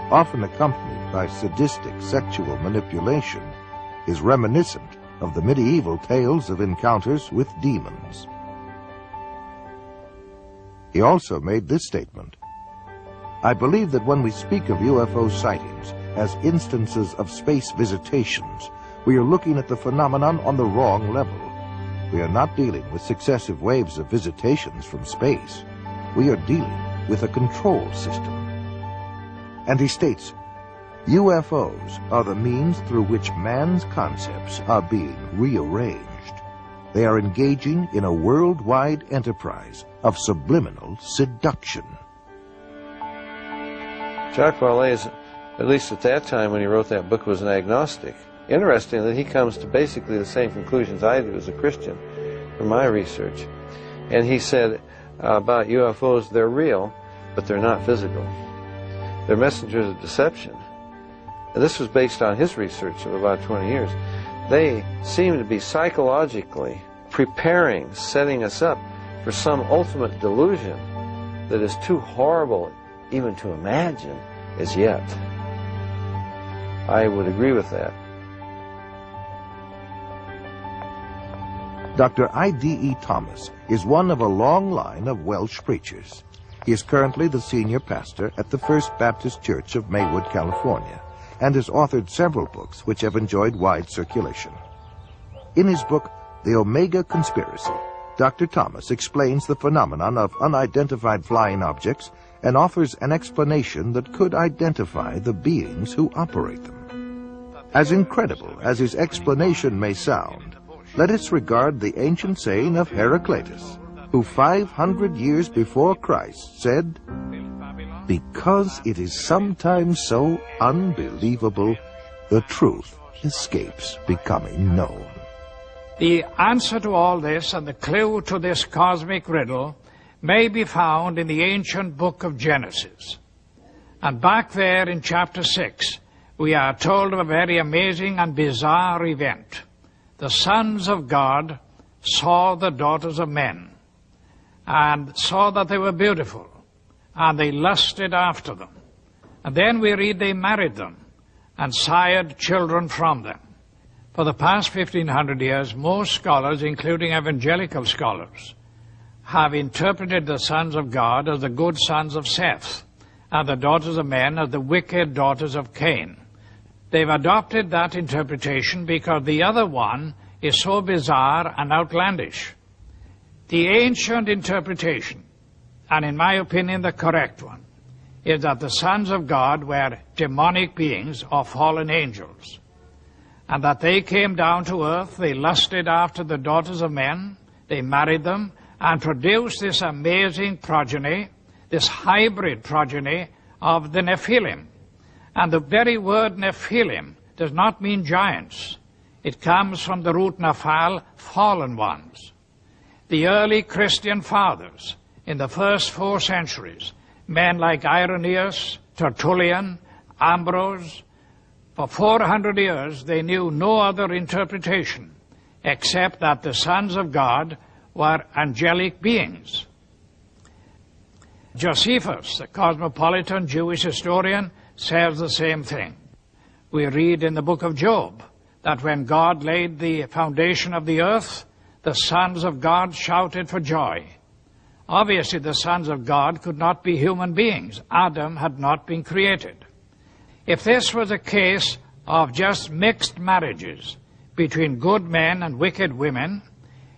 often accompanied by sadistic sexual manipulation, is reminiscent of the medieval tales of encounters with demons. He also made this statement, I believe that when we speak of UFO sightings as instances of space visitations, we are looking at the phenomenon on the wrong level. We are not dealing with successive waves of visitations from space. We are dealing with a control system. And he states, UFOs are the means through which man's concepts are being rearranged. They are engaging in a worldwide enterprise of subliminal seduction. Jacques Vallée, at least at that time when he wrote that book, was an agnostic. Interesting that he comes to basically the same conclusions I do as a Christian from my research. And he said about UFOs, they're real, but they're not physical. They're messengers of deception. And this was based on his research of about 20 years. They seem to be psychologically preparing, setting us up for some ultimate delusion that is too horrible even to imagine as yet. I would agree with that. Dr. I.D.E. Thomas is one of a long line of Welsh preachers. He is currently the senior pastor at the First Baptist Church of Maywood, California, and has authored several books which have enjoyed wide circulation. In his book, The Omega Conspiracy, Dr. Thomas explains the phenomenon of unidentified flying objects and offers an explanation that could identify the beings who operate them. As incredible as his explanation may sound, let us regard the ancient saying of Heraclitus, who 500 years before Christ said, because it is sometimes so unbelievable, the truth escapes becoming known. The answer to all this and the clue to this cosmic riddle may be found in the ancient book of Genesis. And back there in chapter 6, we are told of a very amazing and bizarre event. The sons of God saw the daughters of men and saw that they were beautiful, and they lusted after them. And then we read they married them and sired children from them. For the past 1,500 years, most scholars, including evangelical scholars, have interpreted the sons of God as the good sons of Seth, and the daughters of men as the wicked daughters of Cain. They've adopted that interpretation because the other one is so bizarre and outlandish. The ancient interpretation, and in my opinion the correct one, is that the sons of God were demonic beings or fallen angels, and that they came down to earth, they lusted after the daughters of men, they married them, and produced this amazing progeny, this hybrid progeny of the Nephilim. And the very word Nephilim does not mean giants. It comes from the root Nephal, fallen ones. The early Christian fathers in the first 4 centuries, men like Irenaeus, Tertullian, Ambrose, for 400 years they knew no other interpretation except that the sons of God were angelic beings. Josephus, the cosmopolitan Jewish historian, says the same thing. We read in the book of Job that when God laid the foundation of the earth, the sons of God shouted for joy. Obviously, the sons of God could not be human beings. Adam had not been created. If this was a case of just mixed marriages between good men and wicked women,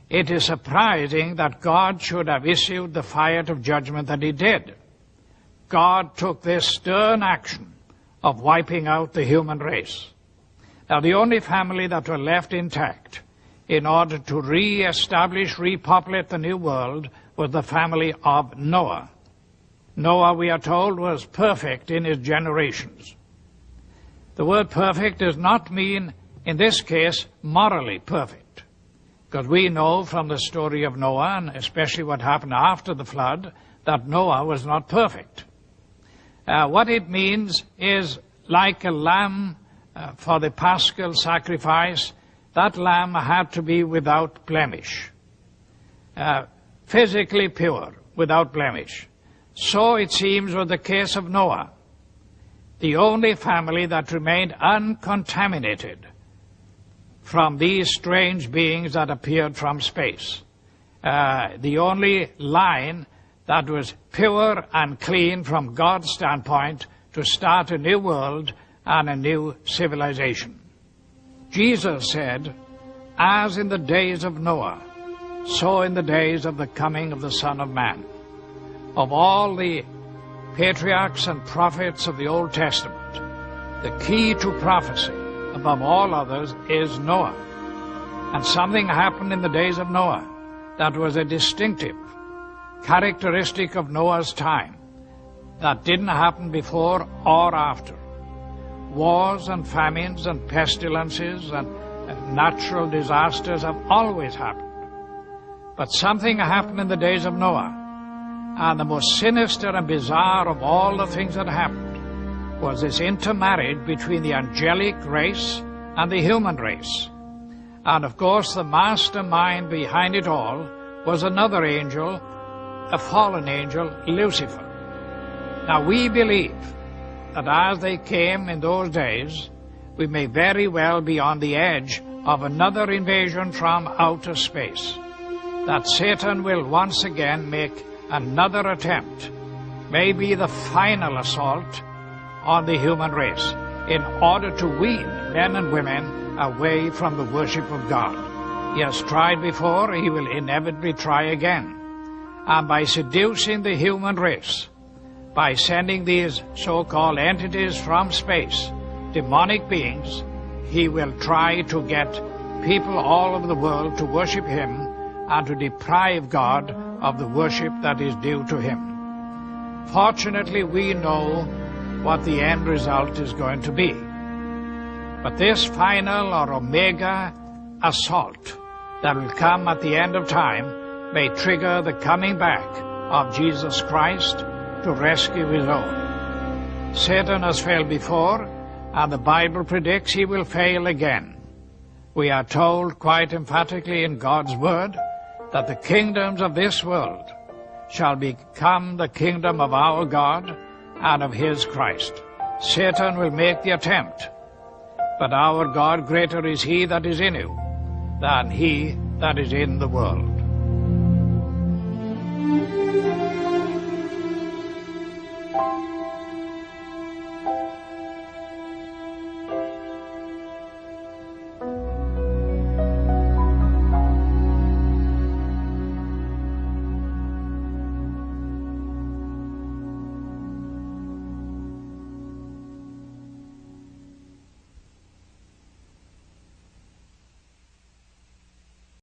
it is surprising that God should have issued the fire of judgment that he did. God took this stern action of wiping out the human race. Now, the only family that were left intact in order to re-establish, repopulate the new world was the family of Noah. Noah, we are told, was perfect in his generations. The word perfect does not mean, in this case, morally perfect, because we know from the story of Noah, and especially what happened after the flood, that Noah was not perfect. What it means is like a lamb for the paschal sacrifice, that lamb had to be without blemish, physically pure, without blemish. So it seems was the case of Noah, the only family that remained uncontaminated from these strange beings that appeared from space. The only line that was pure and clean from God's standpoint to start a new world and a new civilization. Jesus said, as in the days of Noah, so in the days of the coming of the Son of Man. Of all the patriarchs and prophets of the Old Testament, the key to prophecy above all others is Noah. And something happened in the days of Noah that was a distinctive characteristic of Noah's time that didn't happen before or after. Wars and famines and pestilences and natural disasters have always happened. But something happened in the days of Noah, and the most sinister and bizarre of all the things that happened was this intermarriage between the angelic race and the human race. And of course the mastermind behind it all was another angel, a fallen angel, Lucifer. Now we believe that as they came in those days, we may very well be on the edge of another invasion from outer space, that Satan will once again make another attempt, maybe the final assault on the human race, in order to wean men and women away from the worship of God. He has tried before, he will inevitably try again. And by seducing the human race, by sending these so-called entities from space, demonic beings, he will try to get people all over the world to worship him and to deprive God of the worship that is due to him. Fortunately, we know what the end result is going to be. But this final or omega assault that will come at the end of time may trigger the coming back of Jesus Christ to rescue his own. Satan has failed before, and the Bible predicts he will fail again. We are told quite emphatically in God's Word that the kingdoms of this world shall become the kingdom of our God and of his Christ. Satan will make the attempt, but our God, greater is he that is in you than he that is in the world.